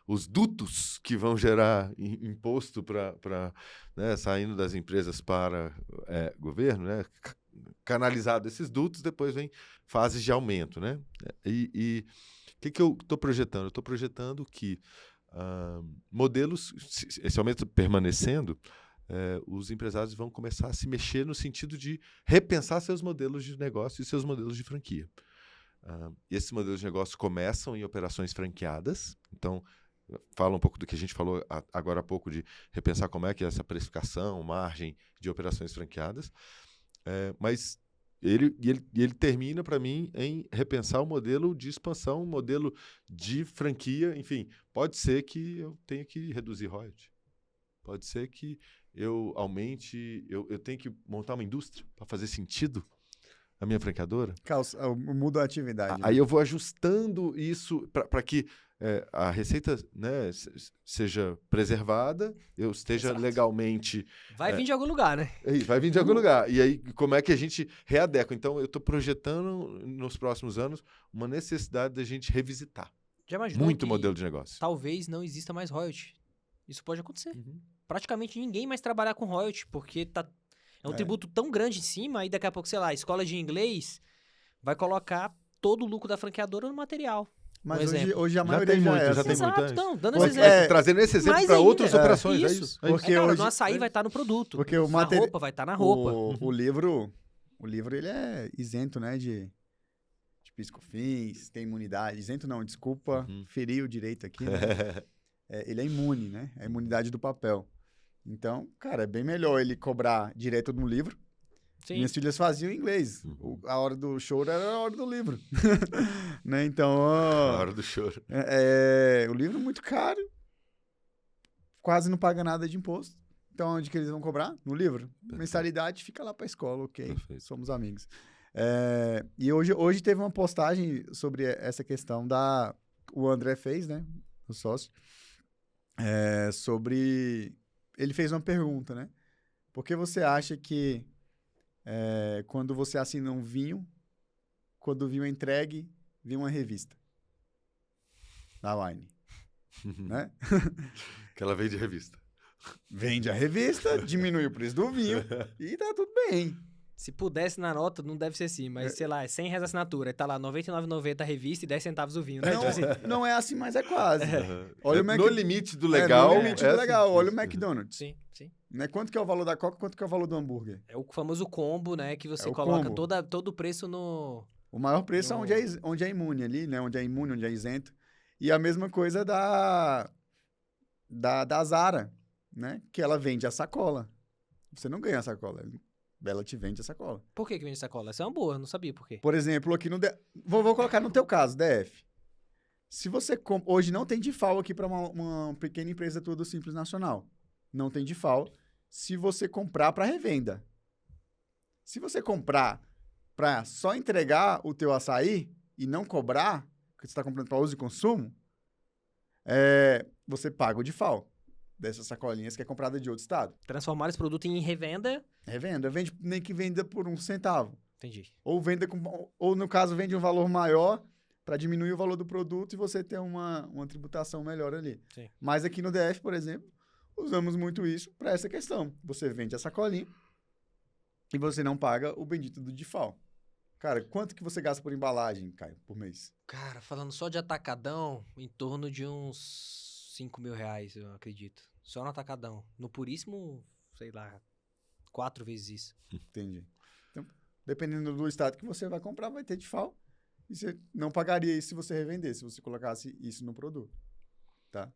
os dutos que vão gerar imposto para né, saindo das empresas para governo, né, canalizado esses dutos, depois vem fases de aumento, né? E o que eu estou projetando? Eu estou projetando que modelos, esse aumento permanecendo, os empresários vão começar a se mexer no sentido de repensar seus modelos de negócio e seus modelos de franquia. E esses modelos de negócio começam em operações franqueadas, então fala um pouco do que a gente falou agora há pouco, de repensar como é que é essa precificação, margem de operações franqueadas. Mas ele termina, para mim, em repensar o modelo de expansão, o modelo de franquia. Enfim, pode ser que eu tenha que reduzir royalty. Pode ser que eu aumente... Eu tenho que montar uma indústria para fazer sentido a minha franqueadora. Muda a atividade. Aí eu vou ajustando isso para que a receita, né, seja preservada, eu esteja legalmente... Vai vir de algum lugar, né? Vai vir de algum lugar. E aí, como é que a gente readequa? Então, eu estou projetando, nos próximos anos, uma necessidade da gente revisitar Já imaginou muito o que modelo de negócio. talvez não exista mais royalty? Isso pode acontecer. Praticamente ninguém mais trabalhar com royalty, porque é um tributo tão grande em cima, aí daqui a pouco, sei lá, a escola de inglês vai colocar todo o lucro da franqueadora no material. Mas exemplo. hoje a Já maioria tem já muito, é já assim. tem muito. Exato, então, dando Porque- esse exemplo. É, Trazendo esse exemplo mais para ainda. outras operações, é Isso. isso? Porque Cara, hoje- no açaí vai estar no produto. Porque o Na materi- roupa vai estar na roupa. O livro, ele é isento, né, de PIS/COFINS, tem imunidade. Isento não, desculpa, Uhum. feri o direito aqui, né? Ele é imune, né? É a imunidade do papel. Então, cara, é bem melhor ele cobrar direto no livro. Sim. Minhas filhas faziam em inglês. Uhum. A hora do choro era a hora do livro. Né? Então, Na hora do choro. o livro é muito caro. Quase não paga nada de imposto. Então, onde que eles vão cobrar? No livro. Mensalidade fica lá para a escola, ok. Perfeito. Somos amigos. E hoje teve uma postagem sobre essa questão o André fez, né? O sócio. Sobre... Ele fez uma pergunta, né? Por que você acha que quando você assina um vinho, quando o vinho é entregue, vem uma revista da Wine, né? Que ela veio de revista. Vende a revista, diminui o preço do vinho e tá tudo bem. Se pudesse na nota, não deve ser assim, mas sei lá, é R$100 a assinatura. Aí tá lá, R$99,90 a revista e 10 centavos o vinho, né? Tipo assim, Não é assim, mas é quase. Olha o No limite do legal. No limite do assim. legal. Olha o McDonald's. sim, sim. Né? Quanto que é o valor da Coca, quanto que é o valor do hambúrguer? É o famoso combo, né? Que você É o coloca combo. todo o preço no... O maior preço é No- onde é imune ali, né? Onde é imune, onde é isento. E a mesma coisa da Zara, né? Que ela vende a sacola. Você não ganha a sacola. Ela te vende a sacola. Por que vende sacola? Essa é uma boa, eu não sabia por quê. Por exemplo, aqui no... Vou colocar no teu caso, DF. Se você... Hoje não tem DIFAL aqui para uma pequena empresa tua do Simples Nacional. Não tem DIFAL se você comprar para revenda. Se você comprar para só entregar o teu açaí e não cobrar, porque você está comprando para uso e consumo, você paga o DIFAL dessas sacolinhas que é comprada de outro estado. Transformar esse produto em revenda... Revenda. Nem que venda por 1 centavo. Entendi. Ou no caso, vende um valor maior para diminuir o valor do produto e você ter uma tributação melhor ali. Sim. Mas aqui no DF, por exemplo, usamos muito isso para essa questão. Você vende a sacolinha e você não paga o bendito do DIFAL. Cara, quanto que você gasta por embalagem, Caio, por mês? Cara, falando só de atacadão, em torno de uns R$5.000, eu acredito. Só no atacadão. No puríssimo, sei lá, 4 vezes isso. Entendi. Então, dependendo do estado que você vai comprar, vai ter DIFAL. E você não pagaria isso se você revender, se você colocasse isso no produto. Tá?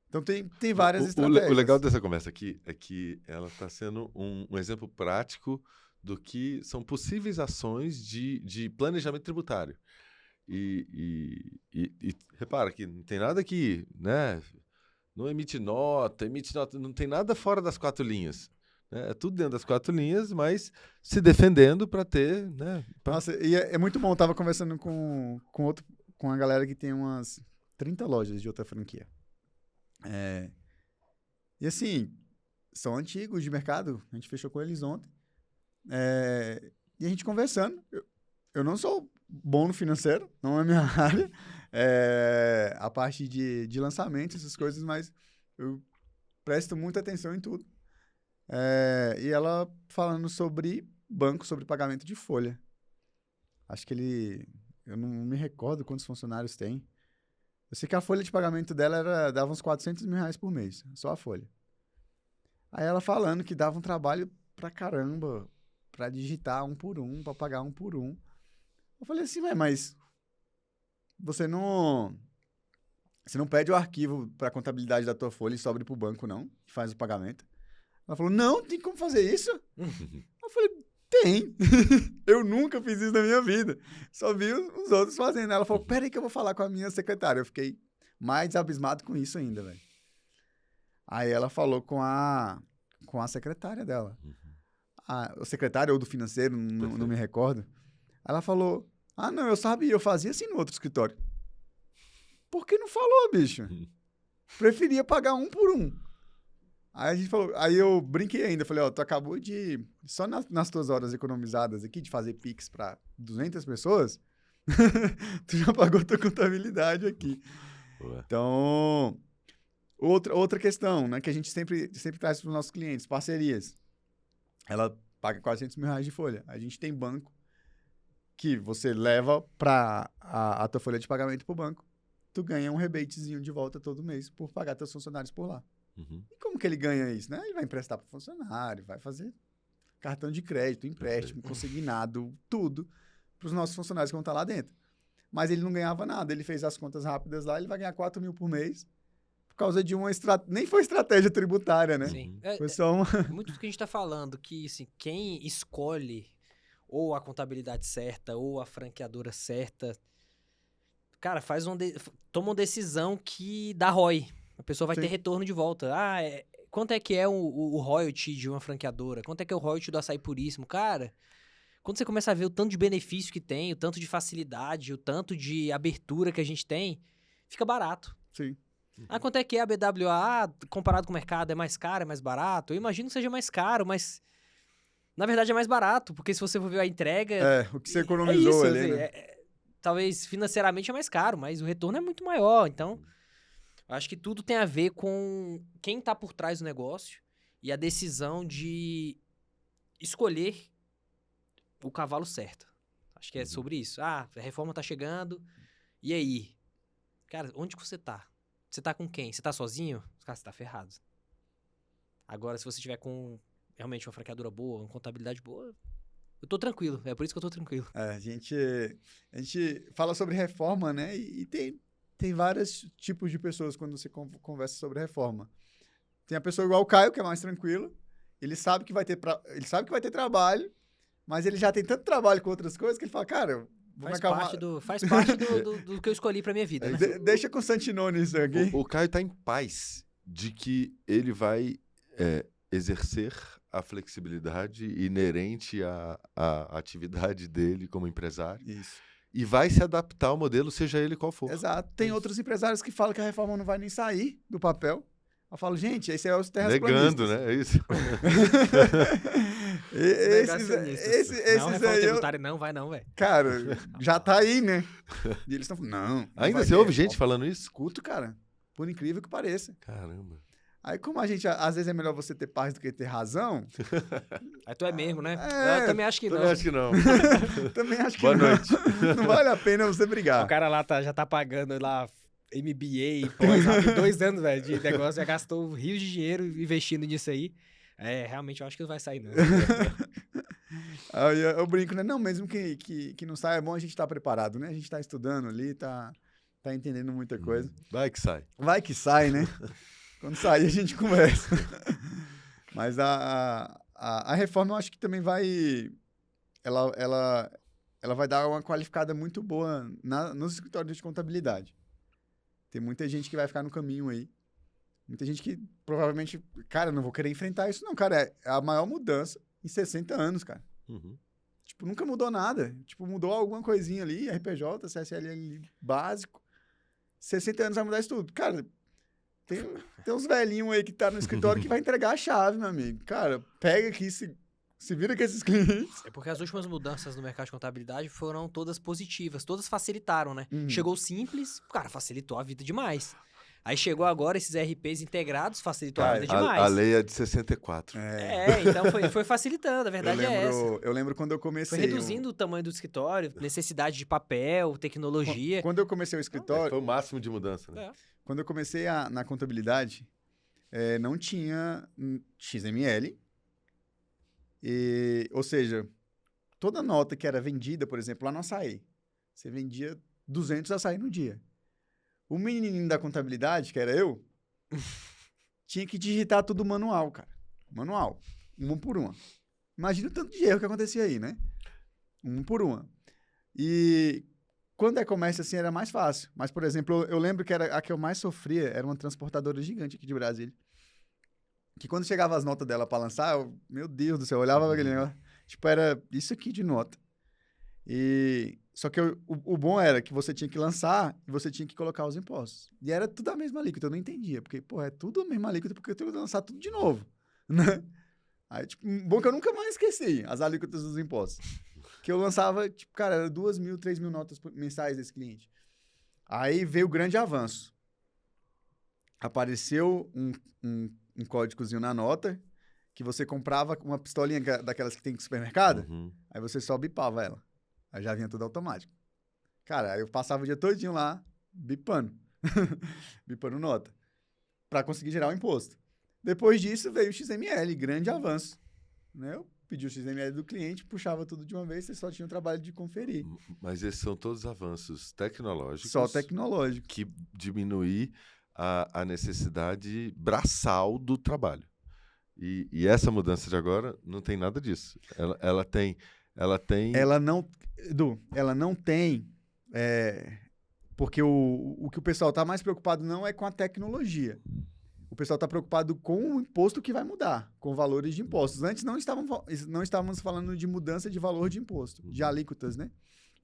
Então, tem várias estratégias. O legal dessa conversa aqui é que ela está sendo um exemplo prático do que são possíveis ações de planejamento tributário. E repara que não tem nada que, né? Não emite nota, não tem nada fora das 4 linhas. Né? É tudo dentro das 4 linhas, mas se defendendo para ter, né? Nossa, e é muito bom. Eu tava conversando com a galera que tem umas 30 lojas de outra franquia. E assim, são antigos de mercado. A gente fechou com eles ontem. E a gente conversando. Eu não sou bom no financeiro, não é minha área. A parte de lançamento, essas coisas, mas eu presto muita atenção em tudo. E ela falando sobre banco, sobre pagamento de folha. Acho que eu não me recordo quantos funcionários tem. Eu sei que a folha de pagamento dela dava uns R$400 mil por mês, só a folha. Aí ela falando que dava um trabalho pra caramba, pra digitar um por um, pra pagar um por um. Eu falei assim, mas você não pede o arquivo pra contabilidade da tua folha e sobe pro banco, não? E faz o pagamento? Ela falou, não, tem como fazer isso? Eu falei, tem. Eu nunca fiz isso na minha vida. Só vi os outros fazendo. Ela falou, peraí que eu vou falar com a minha secretária. Eu fiquei mais abismado com isso ainda, velho. Aí ela falou com a secretária dela. O secretário ou do financeiro, não me recordo. Ela falou, não, eu sabia, eu fazia assim no outro escritório. Por que não falou, bicho? Preferia pagar um por um. Aí a gente falou, aí eu brinquei ainda, falei, tu acabou de, só nas tuas horas economizadas aqui, de fazer Pix para 200 pessoas, tu já pagou tua contabilidade aqui. Ué. Então, outra questão, né, que a gente sempre traz para os nossos clientes, parcerias. Ela paga R$400 mil de folha. A gente tem banco que você leva para a tua folha de pagamento pro banco, tu ganha um rebatezinho de volta todo mês por pagar teus funcionários por lá. Uhum. E como que ele ganha isso, né? Ele vai emprestar pro funcionário, vai fazer cartão de crédito, empréstimo, consignado, tudo para os nossos funcionários que vão estar lá dentro. Mas ele não ganhava nada, ele fez as contas rápidas lá, ele vai ganhar 4 mil por mês por causa de uma nem foi estratégia tributária, né? Sim. Foi só uma... Muito do que a gente tá falando, que assim, quem escolhe ou a contabilidade certa ou a franqueadora certa, cara, toma uma decisão que dá ROI. A pessoa vai Sim. ter retorno de volta. Quanto é que é o royalty de uma franqueadora? Quanto é que é o royalty do Açaí Puríssimo? Cara, quando você começa a ver o tanto de benefício que tem, o tanto de facilidade, o tanto de abertura que a gente tem, fica barato. Sim. Quanto é que é a BWA? Comparado com o mercado, é mais caro, é mais barato? Eu imagino que seja mais caro, mas na verdade é mais barato, porque se você for ver a entrega... o que você economizou ali, assim, né? Talvez financeiramente é mais caro, mas o retorno é muito maior. Então, eu acho que tudo tem a ver com quem tá por trás do negócio e a decisão de escolher o cavalo certo. Acho que é sobre isso. A reforma tá chegando, e aí? Cara, onde que você tá? Você tá com quem? Você tá sozinho? Cara, você tá ferrado. Agora, se você tiver com realmente uma franqueadora boa, uma contabilidade boa, eu tô tranquilo. É por isso que eu tô tranquilo. A gente fala sobre reforma, né? E tem vários tipos de pessoas quando você conversa sobre reforma. Tem a pessoa igual o Caio, que é mais tranquilo. Ele sabe que vai ter trabalho, mas ele já tem tanto trabalho com outras coisas que ele fala, cara, eu vou me acalmar. Faz parte do que eu escolhi pra minha vida, né? Deixa com o Santinone isso aqui. O Caio tá em paz de que ele vai exercer a flexibilidade inerente à atividade dele como empresário. Isso. E vai se adaptar ao modelo, seja ele qual for. Exato. Tem outros empresários que falam que a reforma não vai nem sair do papel. Eu falo, gente, esse é os terraplanistas. Negando, né? É isso. Esses não, reforma aí, tributária não vai não, velho. cara, já tá aí, né? E eles estão falando, não. Ainda vai você ter ouve reforma. gente falando isso? Escuto, cara. Por incrível que pareça. Caramba. Aí, como a gente, às vezes é melhor você ter paz do que ter razão, Aí tu é mesmo, né? É, Eu também acho que Também não. acho que não. também acho que Boa não. noite. Não vale a pena você brigar. O cara lá já tá pagando lá MBA, pós, há 2 anos, velho, de negócio, já gastou rios de dinheiro investindo nisso aí. Realmente eu acho que não vai sair, não. Aí eu brinco, né? Não, mesmo que não saia, é bom a gente estar preparado, né? A gente tá estudando ali, tá entendendo muita coisa. Vai que sai. Vai que sai, né? Quando sair, a gente conversa. Mas a reforma, eu acho que também vai... Ela vai dar uma qualificada muito boa nos escritórios de contabilidade. Tem muita gente que vai ficar no caminho aí. Muita gente que provavelmente... Cara, não vou querer enfrentar isso, não, cara. É a maior mudança em 60 anos, cara. Uhum. Tipo, nunca mudou nada. Tipo, mudou alguma coisinha ali, RPJ, CSL ali, básico. 60 anos vai mudar isso tudo. Cara, tem uns velhinhos aí que tá no escritório que vai entregar a chave, meu amigo. Cara, pega aqui, se vira com esses clientes. É porque as últimas mudanças no mercado de contabilidade foram todas positivas, todas facilitaram, né? Uhum. Chegou o Simples, cara, facilitou a vida demais. Aí chegou agora esses RPs integrados, facilitou a vida demais. A lei é de 64. Então foi facilitando, a verdade é essa. Eu lembro quando eu comecei... Foi reduzindo o tamanho do escritório, necessidade de papel, tecnologia. Quando eu comecei o escritório... Foi o máximo de mudança, né? Quando eu comecei na contabilidade, não tinha XML. Ou seja, toda nota que era vendida, por exemplo, lá no Açaí, você vendia 200 açaí no dia. O menininho da contabilidade, que era eu, tinha que digitar tudo manual, cara. Manual. Uma por uma. Imagina o tanto de erro que acontecia aí, né? Uma por uma. E quando é comércio assim era mais fácil. Mas, por exemplo, eu lembro que a que eu mais sofria era uma transportadora gigante aqui de Brasília. Que quando chegava as notas dela pra lançar, meu Deus do céu, eu olhava pra aquele negócio. Tipo, era isso aqui de nota. Só que o bom era que você tinha que lançar e você tinha que colocar os impostos. E era tudo a mesma alíquota, eu não entendia. Porque, pô, é tudo a mesma alíquota porque eu tenho que lançar tudo de novo. Né? Aí, tipo, bom que eu nunca mais esqueci as alíquotas dos impostos. Que eu lançava, tipo, cara, era 2.000, 3.000 notas mensais desse cliente. Aí veio o grande avanço. Apareceu um códigozinho na nota que você comprava uma pistolinha daquelas que tem no supermercado. Uhum. Aí você só bipava ela. Aí já vinha tudo automático. Cara, aí eu passava o dia todinho lá, bipando. Bipando nota. Pra conseguir gerar o imposto. Depois disso veio o XML, grande avanço. Né? Eu pedi o XML do cliente, puxava tudo de uma vez, você só tinha o trabalho de conferir. Mas esses são todos avanços tecnológicos. Só tecnológico. Que diminuir a necessidade braçal do trabalho. E essa mudança de agora não tem nada disso. Ela tem... Ela não... Edu, ela não tem... porque o que o pessoal está mais preocupado não é com a tecnologia. O pessoal está preocupado com o imposto que vai mudar, com valores de impostos. Antes não estávamos falando de mudança de valor de imposto, de alíquotas, né?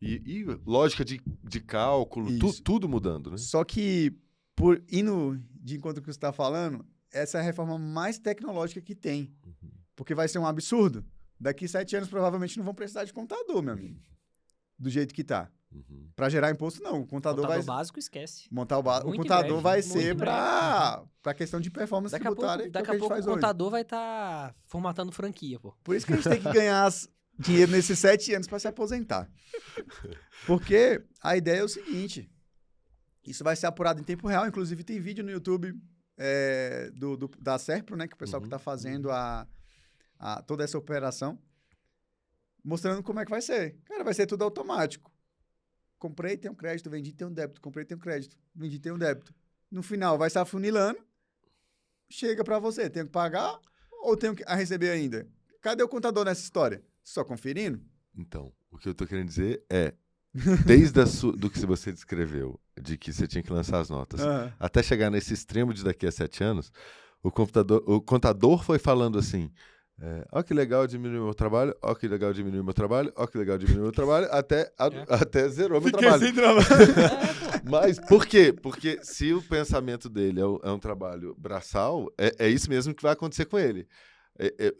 E lógica de cálculo, tudo mudando, né? Só que, indo de encontro com o que você está falando, essa é a reforma mais tecnológica que tem. Porque vai ser um absurdo. Daqui 7 anos, provavelmente, não vão precisar de contador, meu amigo. Do jeito que tá. Para gerar imposto, não. O contador vai... básico, esquece. Montar o contador vai ser para questão de performance tributária. Daqui a pouco o contador vai estar formatando franquia, pô. Por isso que a gente tem que ganhar dinheiro nesses 7 anos para se aposentar. Porque a ideia é o seguinte: isso vai ser apurado em tempo real. Inclusive, tem vídeo no YouTube da Serpro, né? Que o pessoal que está fazendo toda essa operação, mostrando como é que vai ser. Cara, vai ser tudo automático. Comprei, tem um crédito, vendi, tem um débito. Comprei, tem um crédito, vendi, tem um débito. No final, vai estar afunilando. Chega para você, tenho que pagar ou tenho que receber ainda? Cadê o contador nessa história? Só conferindo? Então, o que eu tô querendo dizer é, desde do que você descreveu, de que você tinha que lançar as notas, até chegar nesse extremo de daqui a 7 anos, o contador foi falando assim... ó que legal diminuir meu trabalho, ó que legal diminuir meu trabalho, ó que legal diminuir meu trabalho, até zerou meu trabalho. Sem trabalho. Mas por quê? Porque se o pensamento dele é um trabalho braçal, é isso mesmo que vai acontecer com ele.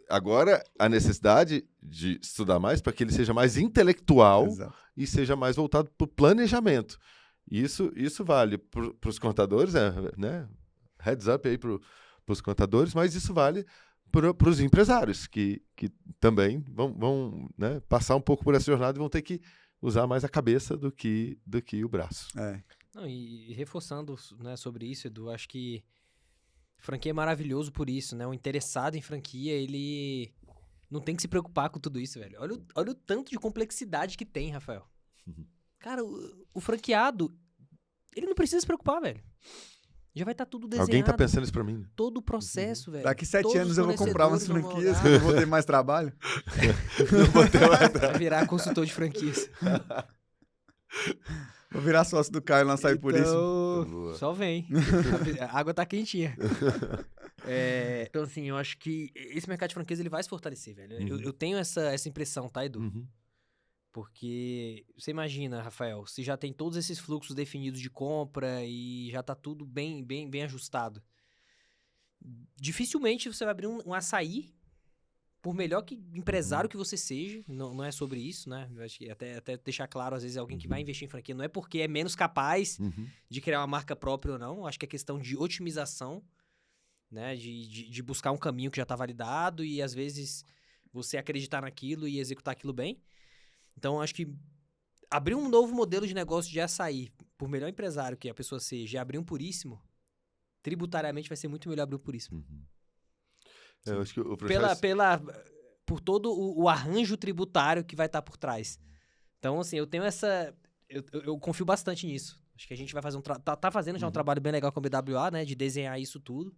Agora, a necessidade de estudar mais para que ele seja mais intelectual. Exato. E seja mais voltado para o planejamento. Isso vale para os contadores, né? Heads up aí para os contadores, mas isso vale para os empresários, que também vão né, passar um pouco por essa jornada e vão ter que usar mais a cabeça do que o braço. Não, e reforçando, né, sobre isso, Edu, acho que franquia é maravilhoso por isso, né? O interessado em franquia, ele não tem que se preocupar com tudo isso, velho. Olha o tanto de complexidade que tem, Rafael. Cara, o franqueado, ele não precisa se preocupar, velho. Já vai estar tudo desenhado. Alguém tá pensando isso pra mim. Todo o processo, velho. Daqui 7 anos eu vou comprar umas franquias, eu não vou ter mais trabalho. Não vou ter mais trabalho. Vai virar consultor de franquias. Vou virar sócio do Caio e lançar por isso. Só vem. A água tá quentinha. Então, assim, eu acho que esse mercado de franquias ele vai se fortalecer, velho. Eu tenho essa impressão, tá, Edu? Porque você imagina, Rafael, se já tem todos esses fluxos definidos de compra e já tá tudo bem ajustado. Dificilmente você vai abrir um açaí, por melhor que empresário que você seja, não é sobre isso, né? Eu acho que até deixar claro, às vezes, alguém que vai investir em franquia, não é porque é menos capaz de criar uma marca própria ou não. Acho que é questão de otimização, né? De buscar um caminho que já tá validado e, às vezes, você acreditar naquilo e executar aquilo bem. Então, acho que abrir um novo modelo de negócio de açaí, por melhor empresário que a pessoa seja, e abrir um puríssimo, tributariamente vai ser muito melhor abrir um puríssimo. Eu acho que o processo... Por todo o arranjo tributário que vai estar por trás. Então, assim, eu tenho essa... Eu confio bastante nisso. Acho que a gente vai fazer tá fazendo já um trabalho bem legal com a BWA, né? De desenhar isso tudo.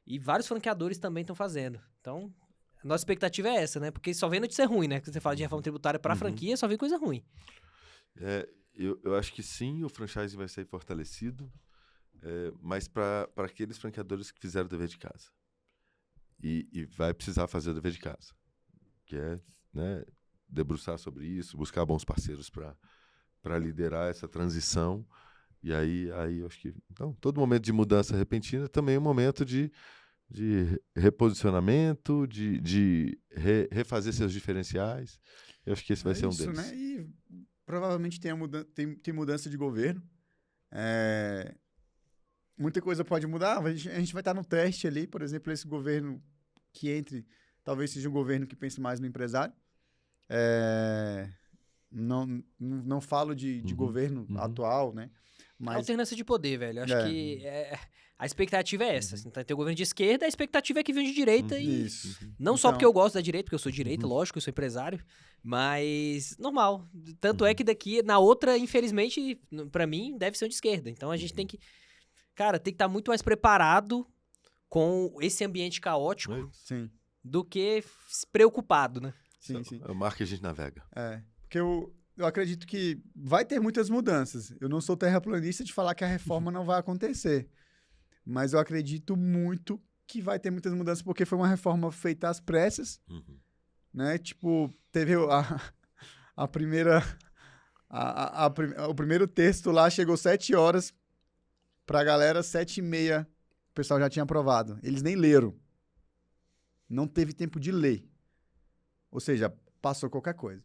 E vários franqueadores também estão fazendo. Então... Nossa expectativa é essa, né? Porque só vem notícia ruim, né? Quando você fala de reforma tributária para franquia, só vem coisa ruim. Eu acho que sim, o franchising vai sair fortalecido, mas para aqueles franqueadores que fizeram o dever de casa. E vai precisar fazer o dever de casa. Que é, né, debruçar sobre isso, buscar bons parceiros para liderar essa transição. E aí eu acho que... Então, todo momento de mudança repentina também é um momento de reposicionamento, de refazer seus diferenciais. Eu acho que esse vai ser um deles. Né? E provavelmente tem mudança de governo. Muita coisa pode mudar. A gente vai estar no teste ali, por exemplo, esse governo que entre, talvez seja um governo que pense mais no empresário. Não falo de governo atual, né? Mas Alternância de poder, velho. Acho É. que a expectativa é essa. Assim, tá, tem o governo de esquerda, a expectativa é que venha de direita e... isso. Não só Então, porque eu gosto da direita, porque eu sou de direita, lógico, eu sou empresário, mas normal. Tanto é que daqui, na outra, infelizmente, pra mim, deve ser um de esquerda. Então a gente tem que, cara, tem que estar muito mais preparado com esse ambiente caótico Sim, do que preocupado, né? sim. É o mar que a gente navega. Porque eu acredito que vai ter muitas mudanças. Eu não sou terraplanista de falar que a reforma não vai acontecer. Mas eu acredito muito que vai ter muitas mudanças, porque foi uma reforma feita às pressas, né? Tipo, teve a primeira... o primeiro texto lá chegou 7 horas pra galera, 7h30 o pessoal já tinha aprovado. Eles nem leram. Não teve tempo de ler. Ou seja, passou qualquer coisa.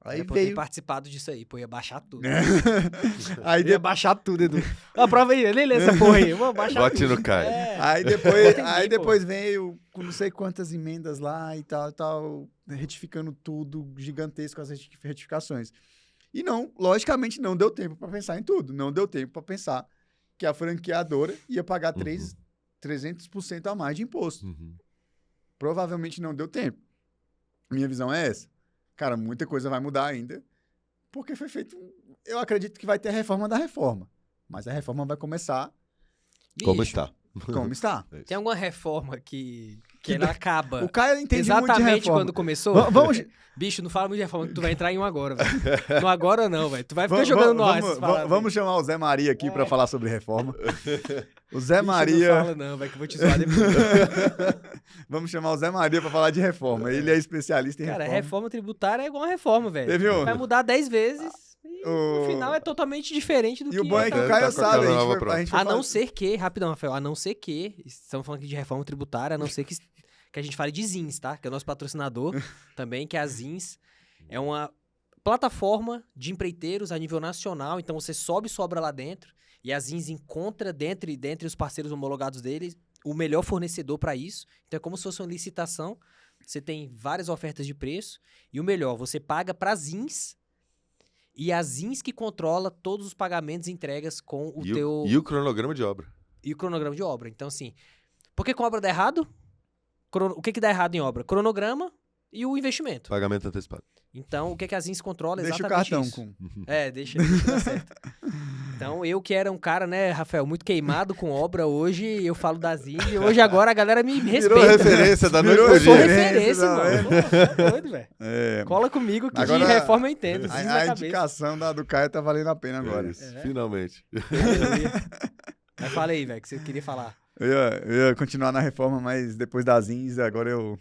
Aí Era pra eu ter veio... participado disso aí, pô, ia baixar tudo. Aí Ia baixar tudo, Edu. Aprova aí, eu nem lê essa porra aí, eu vou baixar Bote tudo. no Caio. Aí depois, Entendi, depois veio com não sei quantas emendas lá e tal, retificando tudo, gigantesco as retificações. E não, logicamente não deu tempo para pensar em tudo. Não deu tempo para pensar que a franqueadora ia pagar 300% a mais de imposto. Provavelmente não deu tempo. Minha visão é essa. Cara, muita coisa vai mudar ainda, porque foi feito... Eu acredito que vai ter a reforma da reforma, mas a reforma vai começar Como Bicho, está? como está. É isso. Tem alguma reforma que ela acaba O Caio entende muito de exatamente reforma. quando começou? Vamos... Bicho, não fala muito de reforma, que tu vai entrar em um agora, velho. No agora não, velho. Tu vai ficar jogando no ar essas paradas. Vamos chamar o Zé Maria aqui para falar sobre reforma. O Zé Bicho, Maria... não fala não, velho, que eu vou te zoar depois. Vamos chamar o Zé Maria para falar de reforma. Ele é especialista em Cara, reforma. reforma tributária é igual uma reforma, velho. Teve um- Vai mudar 10 vezes e no final é totalmente diferente do E que... o bom é que tá- o Caio tá com aquela sabe. nova A pronta. gente foi A não fazer- ser que, rapidão, Rafael, a não ser que, estamos falando aqui de reforma tributária, a não ser que a gente fale de Zins, tá? Que é o nosso patrocinador também, que é a Zins. É uma plataforma de empreiteiros a nível nacional, então você sobe e sobra lá dentro, e a Zins encontra dentre os parceiros homologados deles o melhor fornecedor para isso. Então é como se fosse uma licitação, você tem várias ofertas de preço, e o melhor, você paga para a Zins, e a Zins que controla todos os pagamentos e entregas com o teu... E o cronograma de obra. E o cronograma de obra. Então, assim, por que a obra dá errado? O que dá errado em obra? Cronograma e o investimento. Pagamento antecipado. Então, o que a Zins controla é Deixa o exatamente cartão isso. com... Deixa dar certo. Então, eu que era um cara, né, Rafael, muito queimado com obra, hoje eu falo da Zins e hoje agora a galera me respeita. Virou referência da noite Virou pro Eu sou dia. referência, não, mano. Pô, você é doido, velho. É, Cola comigo que Agora, de reforma eu entendo. Zins na a cabeça. indicação do Caio tá valendo a pena agora. É isso, finalmente. Aleluia. Mas fala aí, velho, que você queria falar. Eu ia continuar na reforma, mas depois das Zins, agora eu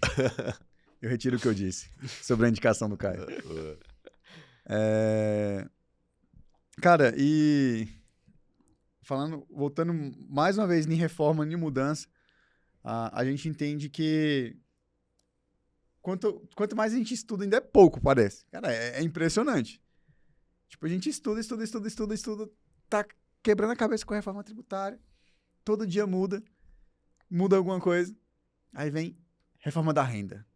retiro o que eu disse sobre a indicação do Caio. Cara, e voltando mais uma vez em reforma, em mudança, a gente entende que quanto mais a gente estuda, ainda é pouco, parece. Cara, é impressionante. Tipo, a gente estuda, tá quebrando a cabeça com a reforma tributária, todo dia muda alguma coisa, aí vem reforma da renda.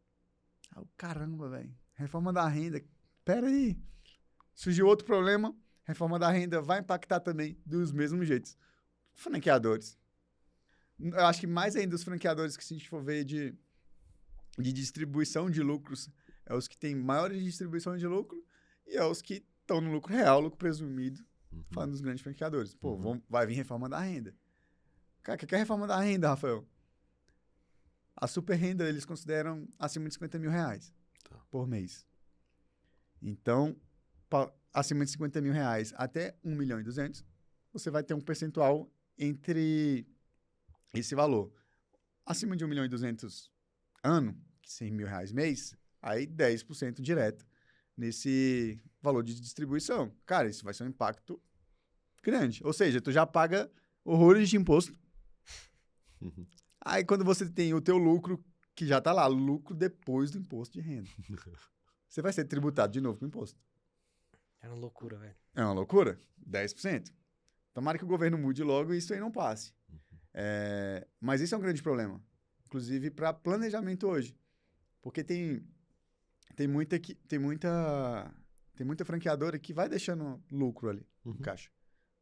Caramba, velho, reforma da renda, pera aí, surgiu outro problema, reforma da renda vai impactar também dos mesmos jeitos. Franqueadores. Eu acho que mais ainda os franqueadores que se a gente for ver de distribuição de lucros, é os que têm maiores distribuição de lucro e é os que estão no lucro real, lucro presumido, falando dos grandes franqueadores. Pô, vai vir reforma da renda. Cara, o que é reforma da renda, Rafael? A super renda eles consideram acima de 50 mil reais por mês. Então, acima de 50 mil reais até 1.200.000, você vai ter um percentual entre esse valor. Acima de 1.200.000 ano, 100 mil reais mês, aí 10% direto nesse valor de distribuição. Cara, isso vai ser um impacto grande. Ou seja, tu já paga horrores de imposto. Aí quando você tem o teu lucro, que já tá lá, lucro depois do imposto de renda, você vai ser tributado de novo com imposto. É uma loucura, velho. É uma loucura? 10%. Tomara que o governo mude logo e isso aí não passe. Mas esse é um grande problema. Inclusive para planejamento hoje. Porque tem muita Tem muita franqueadora que vai deixando lucro ali no caixa.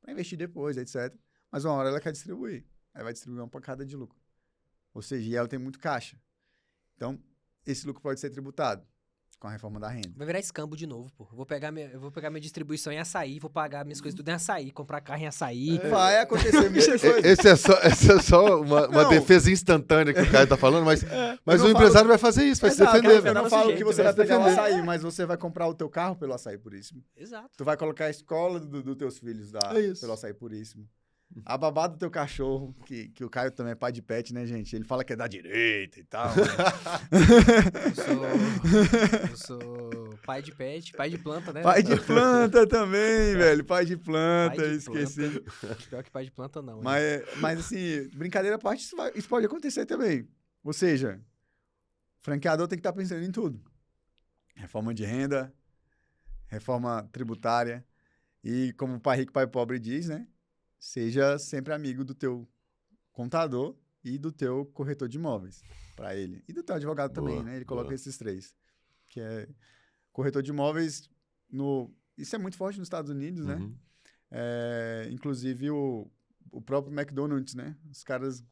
Pra investir depois, etc. Mas uma hora ela quer distribuir. Aí vai distribuir uma pancada de lucro. Ou seja, e ela tem muito caixa. Então, esse lucro pode ser tributado com a reforma da renda. Vai virar escambo de novo, pô. Eu vou pegar minha distribuição em açaí, vou pagar minhas coisas tudo em açaí, comprar carro em açaí. Vai acontecer muita coisa. Esse é só uma defesa instantânea que o Caio tá falando, mas o empresário vai fazer isso, vai se Exato, defender. eu velho. não nosso falo jeito, que você vai vai pegar o defender. açaí, mas você vai comprar o teu carro pelo açaí puríssimo. Exato. Tu vai colocar a escola dos teus filhos É isso. pelo açaí puríssimo. A babá do teu cachorro, que o Caio também é pai de pet, né, gente? Ele fala que é da direita e tal. Eu sou pai de pet, pai de planta, né? Pai de planta também, velho. Pai de planta, Pai de esqueci. planta. Pior que pai de planta não. hein? Mas assim, brincadeira à parte, isso pode acontecer também. Ou seja, o franqueador tem que estar pensando em tudo. Reforma de renda, reforma tributária. E como o pai rico, pai pobre diz, né? Seja sempre amigo do teu contador e do teu corretor de imóveis, para ele. E do teu advogado também, Boa, né? Ele coloca boa. esses três. Que é corretor de imóveis, isso é muito forte nos Estados Unidos, né? Uhum. Inclusive o próprio McDonald's, né? Os caras,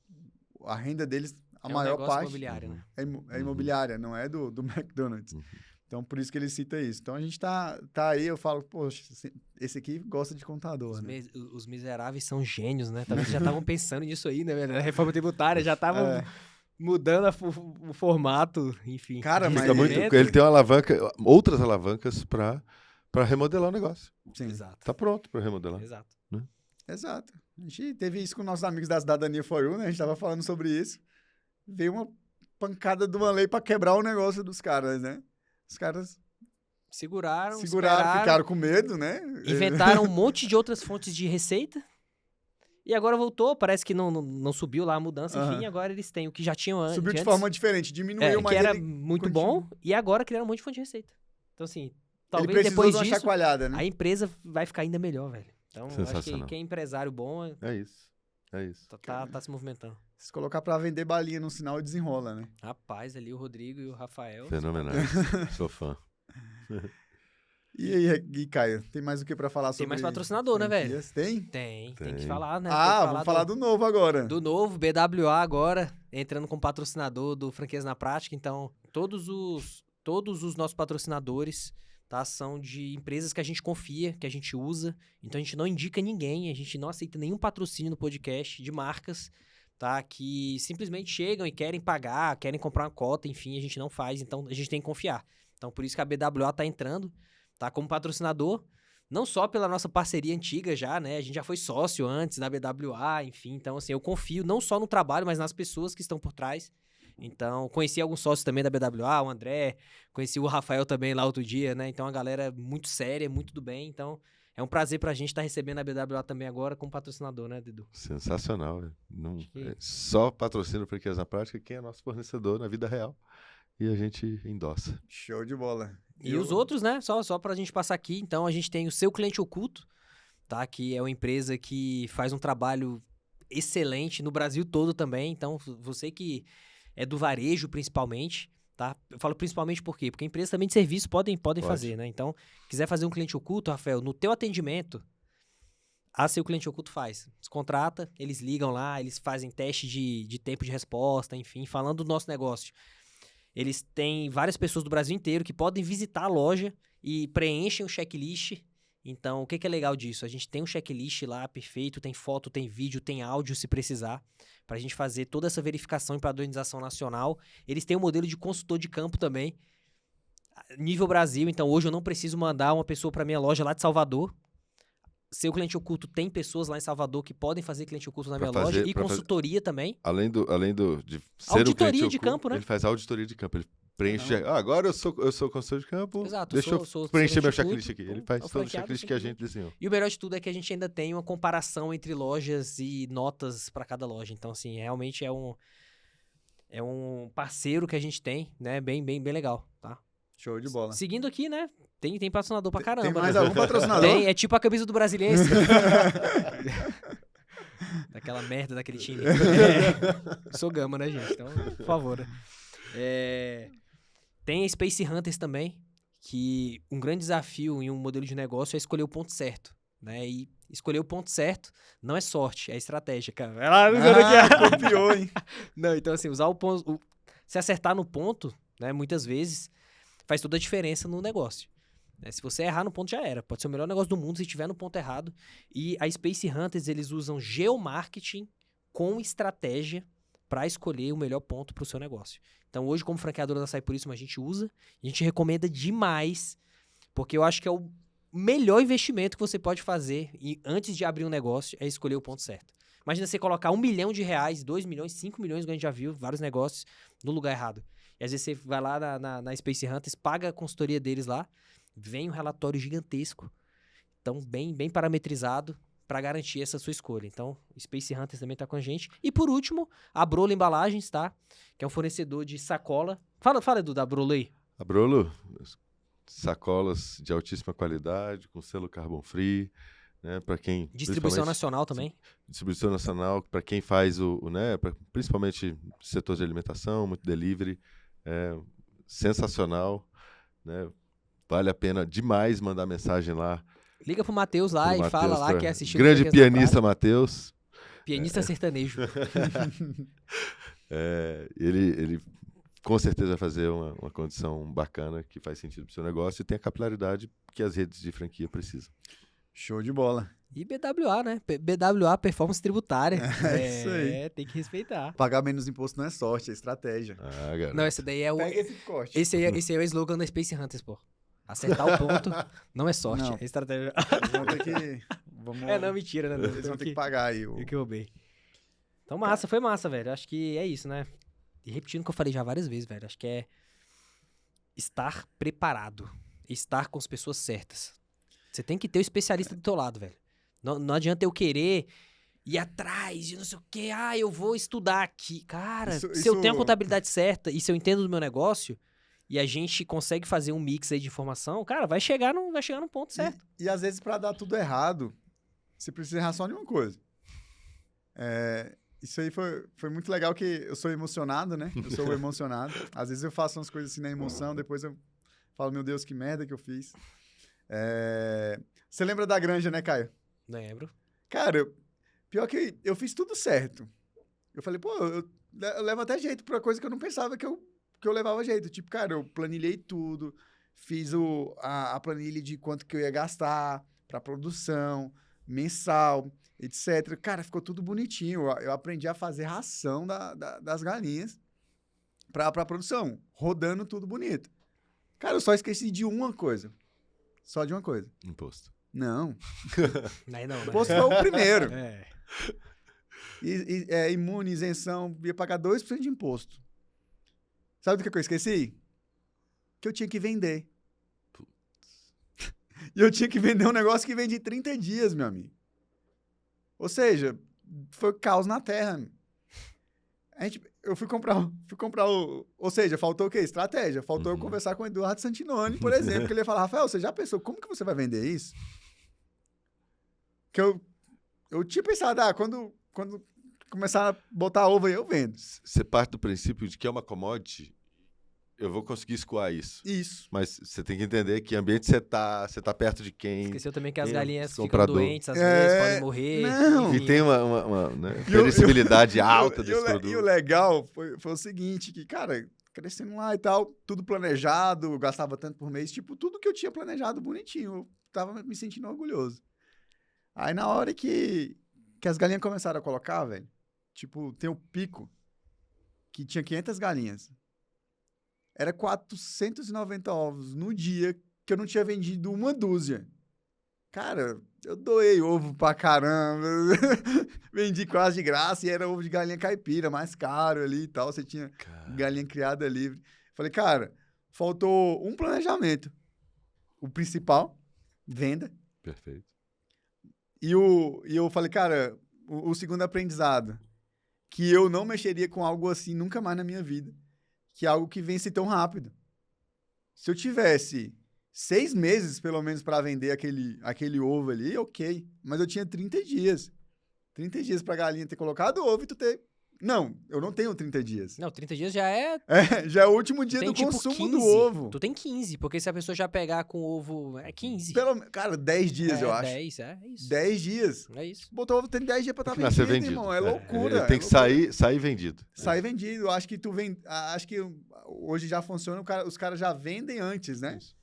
a renda deles, a É um maior negócio parte imobiliário, né? é imobiliária, não é do McDonald's. Uhum. Então, por isso que ele cita isso. Então, a gente tá aí, eu falo, poxa, esse aqui gosta de contador, né? Os miseráveis são gênios, né? Talvez já estavam pensando nisso aí, né, velho? A reforma tributária já estavam mudando o formato, enfim. Cara, de mas Fica muito, recebimento. ele tem uma alavanca, outras alavancas para remodelar o negócio. Sim, Exato. Tá pronto para remodelar. Exato. exato. A gente teve isso com nossos amigos da Cidadania For You, né? A gente tava falando sobre isso. Veio uma pancada de uma lei para quebrar o negócio dos caras, né? Os caras Seguraram, ficaram com medo, né? inventaram um monte de outras fontes de receita. E agora voltou, parece que não subiu lá a mudança, enfim, Aham. agora eles têm o que já tinham antes. Subiu de forma diferente, diminuiu, mas que era ele muito continua. bom, e agora criaram um monte de fonte de receita. Então, assim, Ele talvez precisou depois de uma disso, chacoalhada, né? a empresa vai ficar ainda melhor, velho. Então, acho que Sensacional. quem é empresário bom É isso. É isso. tá se movimentando. Se colocar pra vender balinha no sinal, desenrola, né? Rapaz, ali o Rodrigo e o Rafael. Fenomenal. Sou fã. E aí, Caio, tem mais o que pra falar sobre mais patrocinador, né, velho? franquias? Tem? Tem que Tem. falar, né? Tem que Vamos falar do novo agora. do novo BWA agora, entrando como patrocinador do Franquias na Prática. Então, todos os nossos patrocinadores, tá, são de empresas que a gente confia, que a gente usa. Então, a gente não indica ninguém, a gente não aceita nenhum patrocínio no podcast de marcas, tá, que simplesmente chegam e querem pagar, querem comprar uma cota, enfim, a gente não faz. Então, a gente tem que confiar. Então, por isso que a BWA tá entrando, tá, como patrocinador. Não só pela nossa parceria antiga já, né? A gente já foi sócio antes da BWA, enfim. Então, assim, eu confio não só no trabalho, mas nas pessoas que estão por trás. Então, conheci alguns sócios também da BWA, o André, conheci o Rafael também lá outro dia, né? Então, a galera muito séria, muito do bem. Então, é um prazer pra gente estar recebendo a BWA também agora como patrocinador, né, Dudu? Sensacional. Velho. Não, que- só patrocínio Franquias na Prática, quem é nosso fornecedor na vida real. E a gente endossa. Show de bola. E os outros, né? Só pra gente passar aqui. Então, a gente tem o Seu Cliente Oculto, tá? Que é uma empresa que faz um trabalho excelente no Brasil todo também. Então, você que é do varejo, principalmente, tá? Eu falo principalmente por quê? Porque empresas também de serviço podem fazer, né? Então, quiser fazer um cliente oculto, Rafael, no teu atendimento, a Seu Cliente Oculto faz. Você contrata, eles ligam lá, eles fazem teste de tempo de resposta, enfim, falando do nosso negócio. Eles têm várias pessoas do Brasil inteiro que podem visitar a loja e preenchem o checklist. Então, o que é legal disso? A gente tem um checklist lá perfeito, tem foto, tem vídeo, tem áudio se precisar, para a gente fazer toda essa verificação e padronização nacional. Eles têm um modelo de consultor de campo também, nível Brasil. Então, hoje eu não preciso mandar uma pessoa para minha loja lá de Salvador. Seu Cliente Oculto tem pessoas lá em Salvador que podem fazer cliente oculto na minha loja e consultoria também. Além de ser Auditoria o cliente de oculto, campo, né? Ele faz auditoria de campo. Ele preenche. Agora eu sou consultor de campo. Exato, Deixa eu sou preencher meu cliente checklist aqui. oculto, Ele faz o todo o franqueado checklist tem que a que- gente desenhou. E o melhor de tudo é que a gente ainda tem uma comparação entre lojas e notas para cada loja. Então, assim, realmente é um parceiro que a gente tem, né? Bem legal, tá? Show de bola. Seguindo aqui, né? Tem patrocinador pra caramba. Tem mais né? algum patrocinador? Tem, é tipo a camisa do Brasiliense. Daquela merda daquele time. Sou gama, né, gente? Então, por favor. Né? Tem a Space Hunters também, que um grande desafio em um modelo de negócio é escolher o ponto certo, né? E escolher o ponto certo não é sorte, é estratégia, cara. Vai lá, Copiou, hein? Não, então assim, usar o ponto... Se acertar no ponto, né, muitas vezes, faz toda a diferença no negócio. Né? Se você errar no ponto, já era. Pode ser o melhor negócio do mundo se estiver no ponto errado. E a Space Hunters, eles usam geomarketing com estratégia para escolher o melhor ponto para o seu negócio. Então, hoje, como franqueadora da Sai Por Isso, a gente usa, a gente recomenda demais, porque eu acho que é o melhor investimento que você pode fazer antes de abrir um negócio, é escolher o ponto certo. Imagina você colocar R$1 milhão, 2 milhões, 5 milhões, que a gente já viu, vários negócios, no lugar errado. E às vezes você vai lá na Space Hunters, paga a consultoria deles lá, vem um relatório gigantesco, então bem parametrizado, para garantir essa sua escolha. Então, Space Hunters também tá com a gente. E por último, a Brolo Embalagens, tá? Que é um fornecedor de sacola. Fala Edu, da Brolo aí. A Brolo, sacolas de altíssima qualidade, com selo Carbon Free, né? Para quem... Distribuição nacional também. Distribuição nacional, para quem faz né? Principalmente setor de alimentação, muito delivery. Sensacional, né? Vale a pena demais mandar mensagem lá. Liga pro Matheus lá e fala lá que é assistir. Grande pianista Matheus. Pianista sertanejo. Ele com certeza vai fazer uma condição bacana que faz sentido pro seu negócio e tem a capilaridade que as redes de franquia precisam. Show de bola. E BWA, né? BWA, performance tributária. Isso aí. Tem que respeitar. Pagar menos imposto não é sorte, é estratégia. Garoto. Não, esse daí é o... Pega esse corte. Esse aí é o slogan da Space Hunters, pô. Acertar o ponto não é sorte, Não. é estratégia. Eles vão ter que... Não, mentira, né? Eles vão ter que pagar aí. Eu que roubei. Então, massa, foi massa, velho. Acho que é isso, né? E repetindo o que eu falei já várias vezes, velho. Acho que é estar preparado. Estar com as pessoas certas. Você tem que ter o especialista do teu lado, velho. Não adianta eu querer ir atrás de não sei o quê. Eu vou estudar aqui. Cara, se eu tenho a contabilidade certa e se eu entendo do meu negócio e a gente consegue fazer um mix aí de informação, cara, vai chegar no ponto certo. E às vezes, pra dar tudo errado, você precisa errar só em uma coisa. Isso aí foi muito legal, que eu sou emocionado, né? Eu sou emocionado. Às vezes eu faço umas coisas assim na emoção, depois eu falo, meu Deus, que merda que eu fiz. Você lembra da Granja, né, Caio? Lembro. Cara, pior que eu fiz tudo certo. Eu falei, pô, eu levo até jeito pra coisa que eu não pensava que eu levava jeito. Tipo, cara, eu planilhei tudo, fiz a planilha de quanto que eu ia gastar pra produção, mensal, etc. Cara, ficou tudo bonitinho. Eu aprendi a fazer ração das galinhas pra produção, rodando tudo bonito. Cara, eu só esqueci de uma coisa. Só de uma coisa. Imposto. Não. Aí não, né? Imposto foi o primeiro. Imune, isenção, ia pagar 2% de imposto. Sabe do que eu esqueci? Que eu tinha que vender. E eu tinha que vender um negócio que vende em 30 dias, meu amigo. Ou seja, foi caos na terra. Eu fui comprar o... Ou seja, faltou o quê? Estratégia. Faltou eu conversar com o Eduardo Santinoni, por exemplo, que ele ia falar, Rafael, você já pensou como que você vai vender isso? Que eu tinha pensado, quando começar a botar ovo aí, eu vendo. Você parte do princípio de que é uma commodity, eu vou conseguir escoar isso. Isso. Mas você tem que entender que ambiente você tá perto de quem. Esqueceu também que as galinhas ficam comprador. doentes, às vezes, podem morrer. Não. E tem uma né, perecibilidade alta desse produto. E o legal foi o seguinte, que, cara, crescendo lá e tal, tudo planejado, eu gastava tanto por mês, tipo, tudo que eu tinha planejado bonitinho, eu tava me sentindo orgulhoso. Aí na hora que as galinhas começaram a colocar, velho, tipo, tem o pico, que tinha 500 galinhas. Era 490 ovos no dia que eu não tinha vendido uma dúzia. Cara, eu doei ovo pra caramba. Vendi quase de graça e era ovo de galinha caipira, mais caro ali e tal. Você tinha galinha criada livre. Falei, cara, faltou um planejamento. O principal, venda. Perfeito. E eu falei, cara, o segundo aprendizado, que eu não mexeria com algo assim nunca mais na minha vida, que é algo que vence tão rápido. Se eu tivesse 6 meses, pelo menos, para vender aquele ovo ali, ok. Mas eu tinha 30 dias. 30 dias pra galinha ter colocado ovo e tu ter Não, eu não tenho 30 dias. Não, 30 dias já é... Já é o último dia tem, do tipo, consumo 15. do ovo. Tu tem 15, porque se a pessoa já pegar com ovo, é 15. Cara, 10 dias, eu acho. 10, é isso. 10 dias. É isso. Botou ovo, tem 10 dias pra estar Tem que nascer vendido, vendido. irmão. É loucura. Ele tem que sair vendido. Sair vendido. Acho que acho que hoje já funciona, os caras já vendem antes, né? Isso.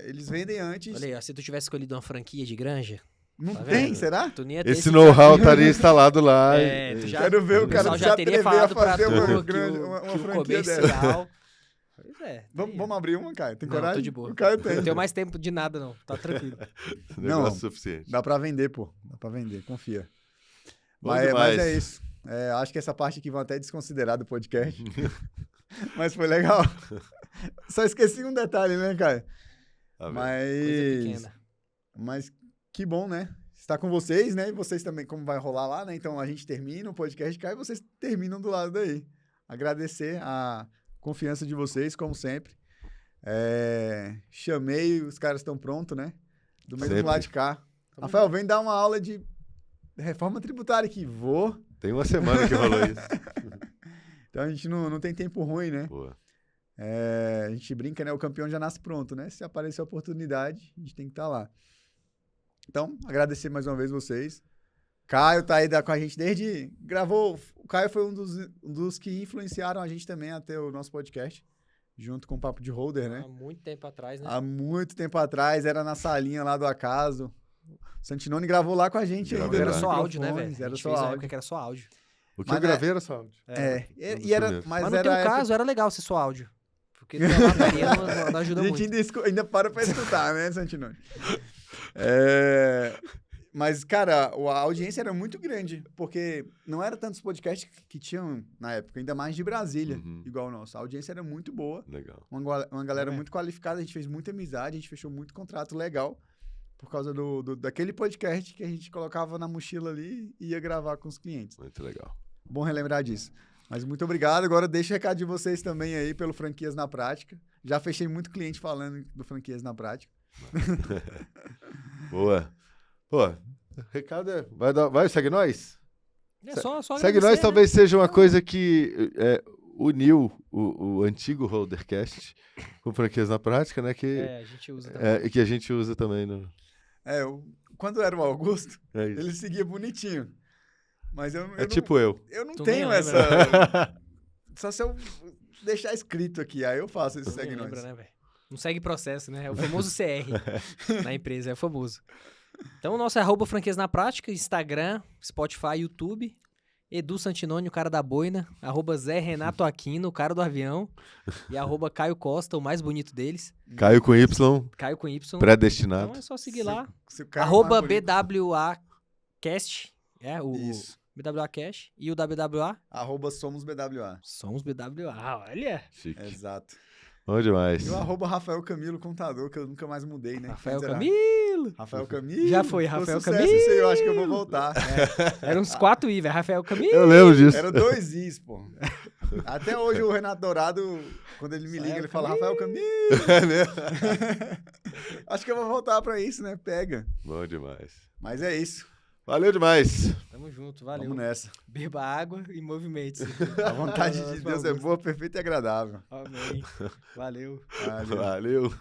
Eles vendem antes. Olha aí, ó, se tu tivesse escolhido uma franquia de granja, Não tá tem, vendo? será? tu nem ia ter Esse esse know-how desafio. estaria instalado lá. Tu já, Quero ver o cara pessoal se já teria atrever a falado pra fazer tu uma que o franquia dessa. comercial... Pois é. Vamos abrir uma, Caio? Tem Não, coragem? tô de boa. O Caio Não tem. tenho mais tempo de nada, não. Tá tranquilo. Negócio Não. suficiente. Dá pra vender, pô. Dá pra vender, confia. Bom Mas demais. é isso. Acho que essa parte aqui vai até desconsiderar do podcast. Mas foi legal. Só esqueci um detalhe, né, Caio? Tá vendo? Coisa Mas... pequena. Mas que bom, né? Estar com vocês, né? E vocês também, como vai rolar lá, né? Então a gente termina o podcast, Caio, e vocês terminam do lado daí. Agradecer a confiança de vocês, como sempre. Chamei, os caras estão prontos, né? Do mesmo Sempre. lado de cá. Rafael, vem dar uma aula de reforma tributária aqui. Vou. Tem uma semana que rolou isso. Então a gente não tem tempo ruim, né? Boa. A gente brinca, né? O campeão já nasce pronto, né? Se aparecer a oportunidade, a gente tem que estar lá. Então, agradecer mais uma vez vocês. Caio tá aí com a gente desde... Gravou... O Caio foi um dos que influenciaram a gente também a ter o nosso podcast, junto com o Papo de Holder, né? Há muito tempo atrás, né? Há muito tempo atrás, era na salinha lá do Acaso. O Santinoni gravou lá com a gente Gravou ainda. Era nos só áudio, né, microfones, velho? A Era gente só fez na áudio. época que era só áudio. O que Mas eu gravei era só áudio. E dos era... primeiros. Mas Mas no era teu a época- caso, era legal ser só áudio. Porque tua bateria não ajuda A muito. gente ainda para pra escutar, né, Santinoni? Mas, cara, a audiência era muito grande, porque não era tantos podcasts que tinham na época, ainda mais de Brasília, Uhum. igual o nosso. A audiência era muito boa, Legal. uma galera É. muito qualificada, a gente fez muita amizade, a gente fechou muito contrato legal, por causa daquele podcast que a gente colocava na mochila ali e ia gravar com os clientes. Muito legal. Bom relembrar disso. Mas muito obrigado. Agora deixa o recado de vocês também aí pelo Franquias na Prática. Já fechei muito cliente falando do Franquias na Prática. Boa. Pô, o recado é... Vai, segue nós? É só Segue agradecer, nós né? talvez seja uma coisa que uniu o antigo Holdercast com Franquias na Prática, né? Que, a gente usa também. que a gente usa também no... Quando era o Augusto, É isso. ele seguia bonitinho. Mas eu É tipo eu. eu não Tu tenho nem essa. Só se eu deixar escrito aqui, aí eu faço esse Tu nem segue nós. lembra, né, velho? Não segue processo, né? É o famoso CR na empresa, é o famoso. Então, o nosso é @franquias na prática, Instagram, Spotify, YouTube. Edu Santinoni, o cara da boina. @Zé Renato Aquino, o cara do avião. E @Caio Costa, o mais bonito deles. Caio com Y, Caio com Y. predestinado. Então é só seguir lá. Se o cara é mais bonito- @BWAcast. O Isso. BWAcast. E o WWA? @somos BWA. Somos BWA, olha. Chique. Exato. Bom demais. E o @Rafael Camilo Contador, que eu nunca mais mudei, né? Rafael Antes era Camilo. Rafael Camilo. Já foi, Ficou Rafael sucesso Camilo. Isso aí, eu acho que eu vou voltar. Era uns 4 I, velho. Rafael Camilo. Eu lembro disso. Era 2 Is, pô. Até hoje o Renato Dourado, quando ele me liga, ele fala Rafael Camilo. É mesmo? Acho que eu vou voltar pra isso, né? Pega. Bom demais. Mas é isso. Valeu demais. Tamo junto, valeu. Vamos nessa. Beba água e movimente-se. A vontade de Deus é boa, perfeita e agradável. Amém. Valeu. Valeu. Valeu.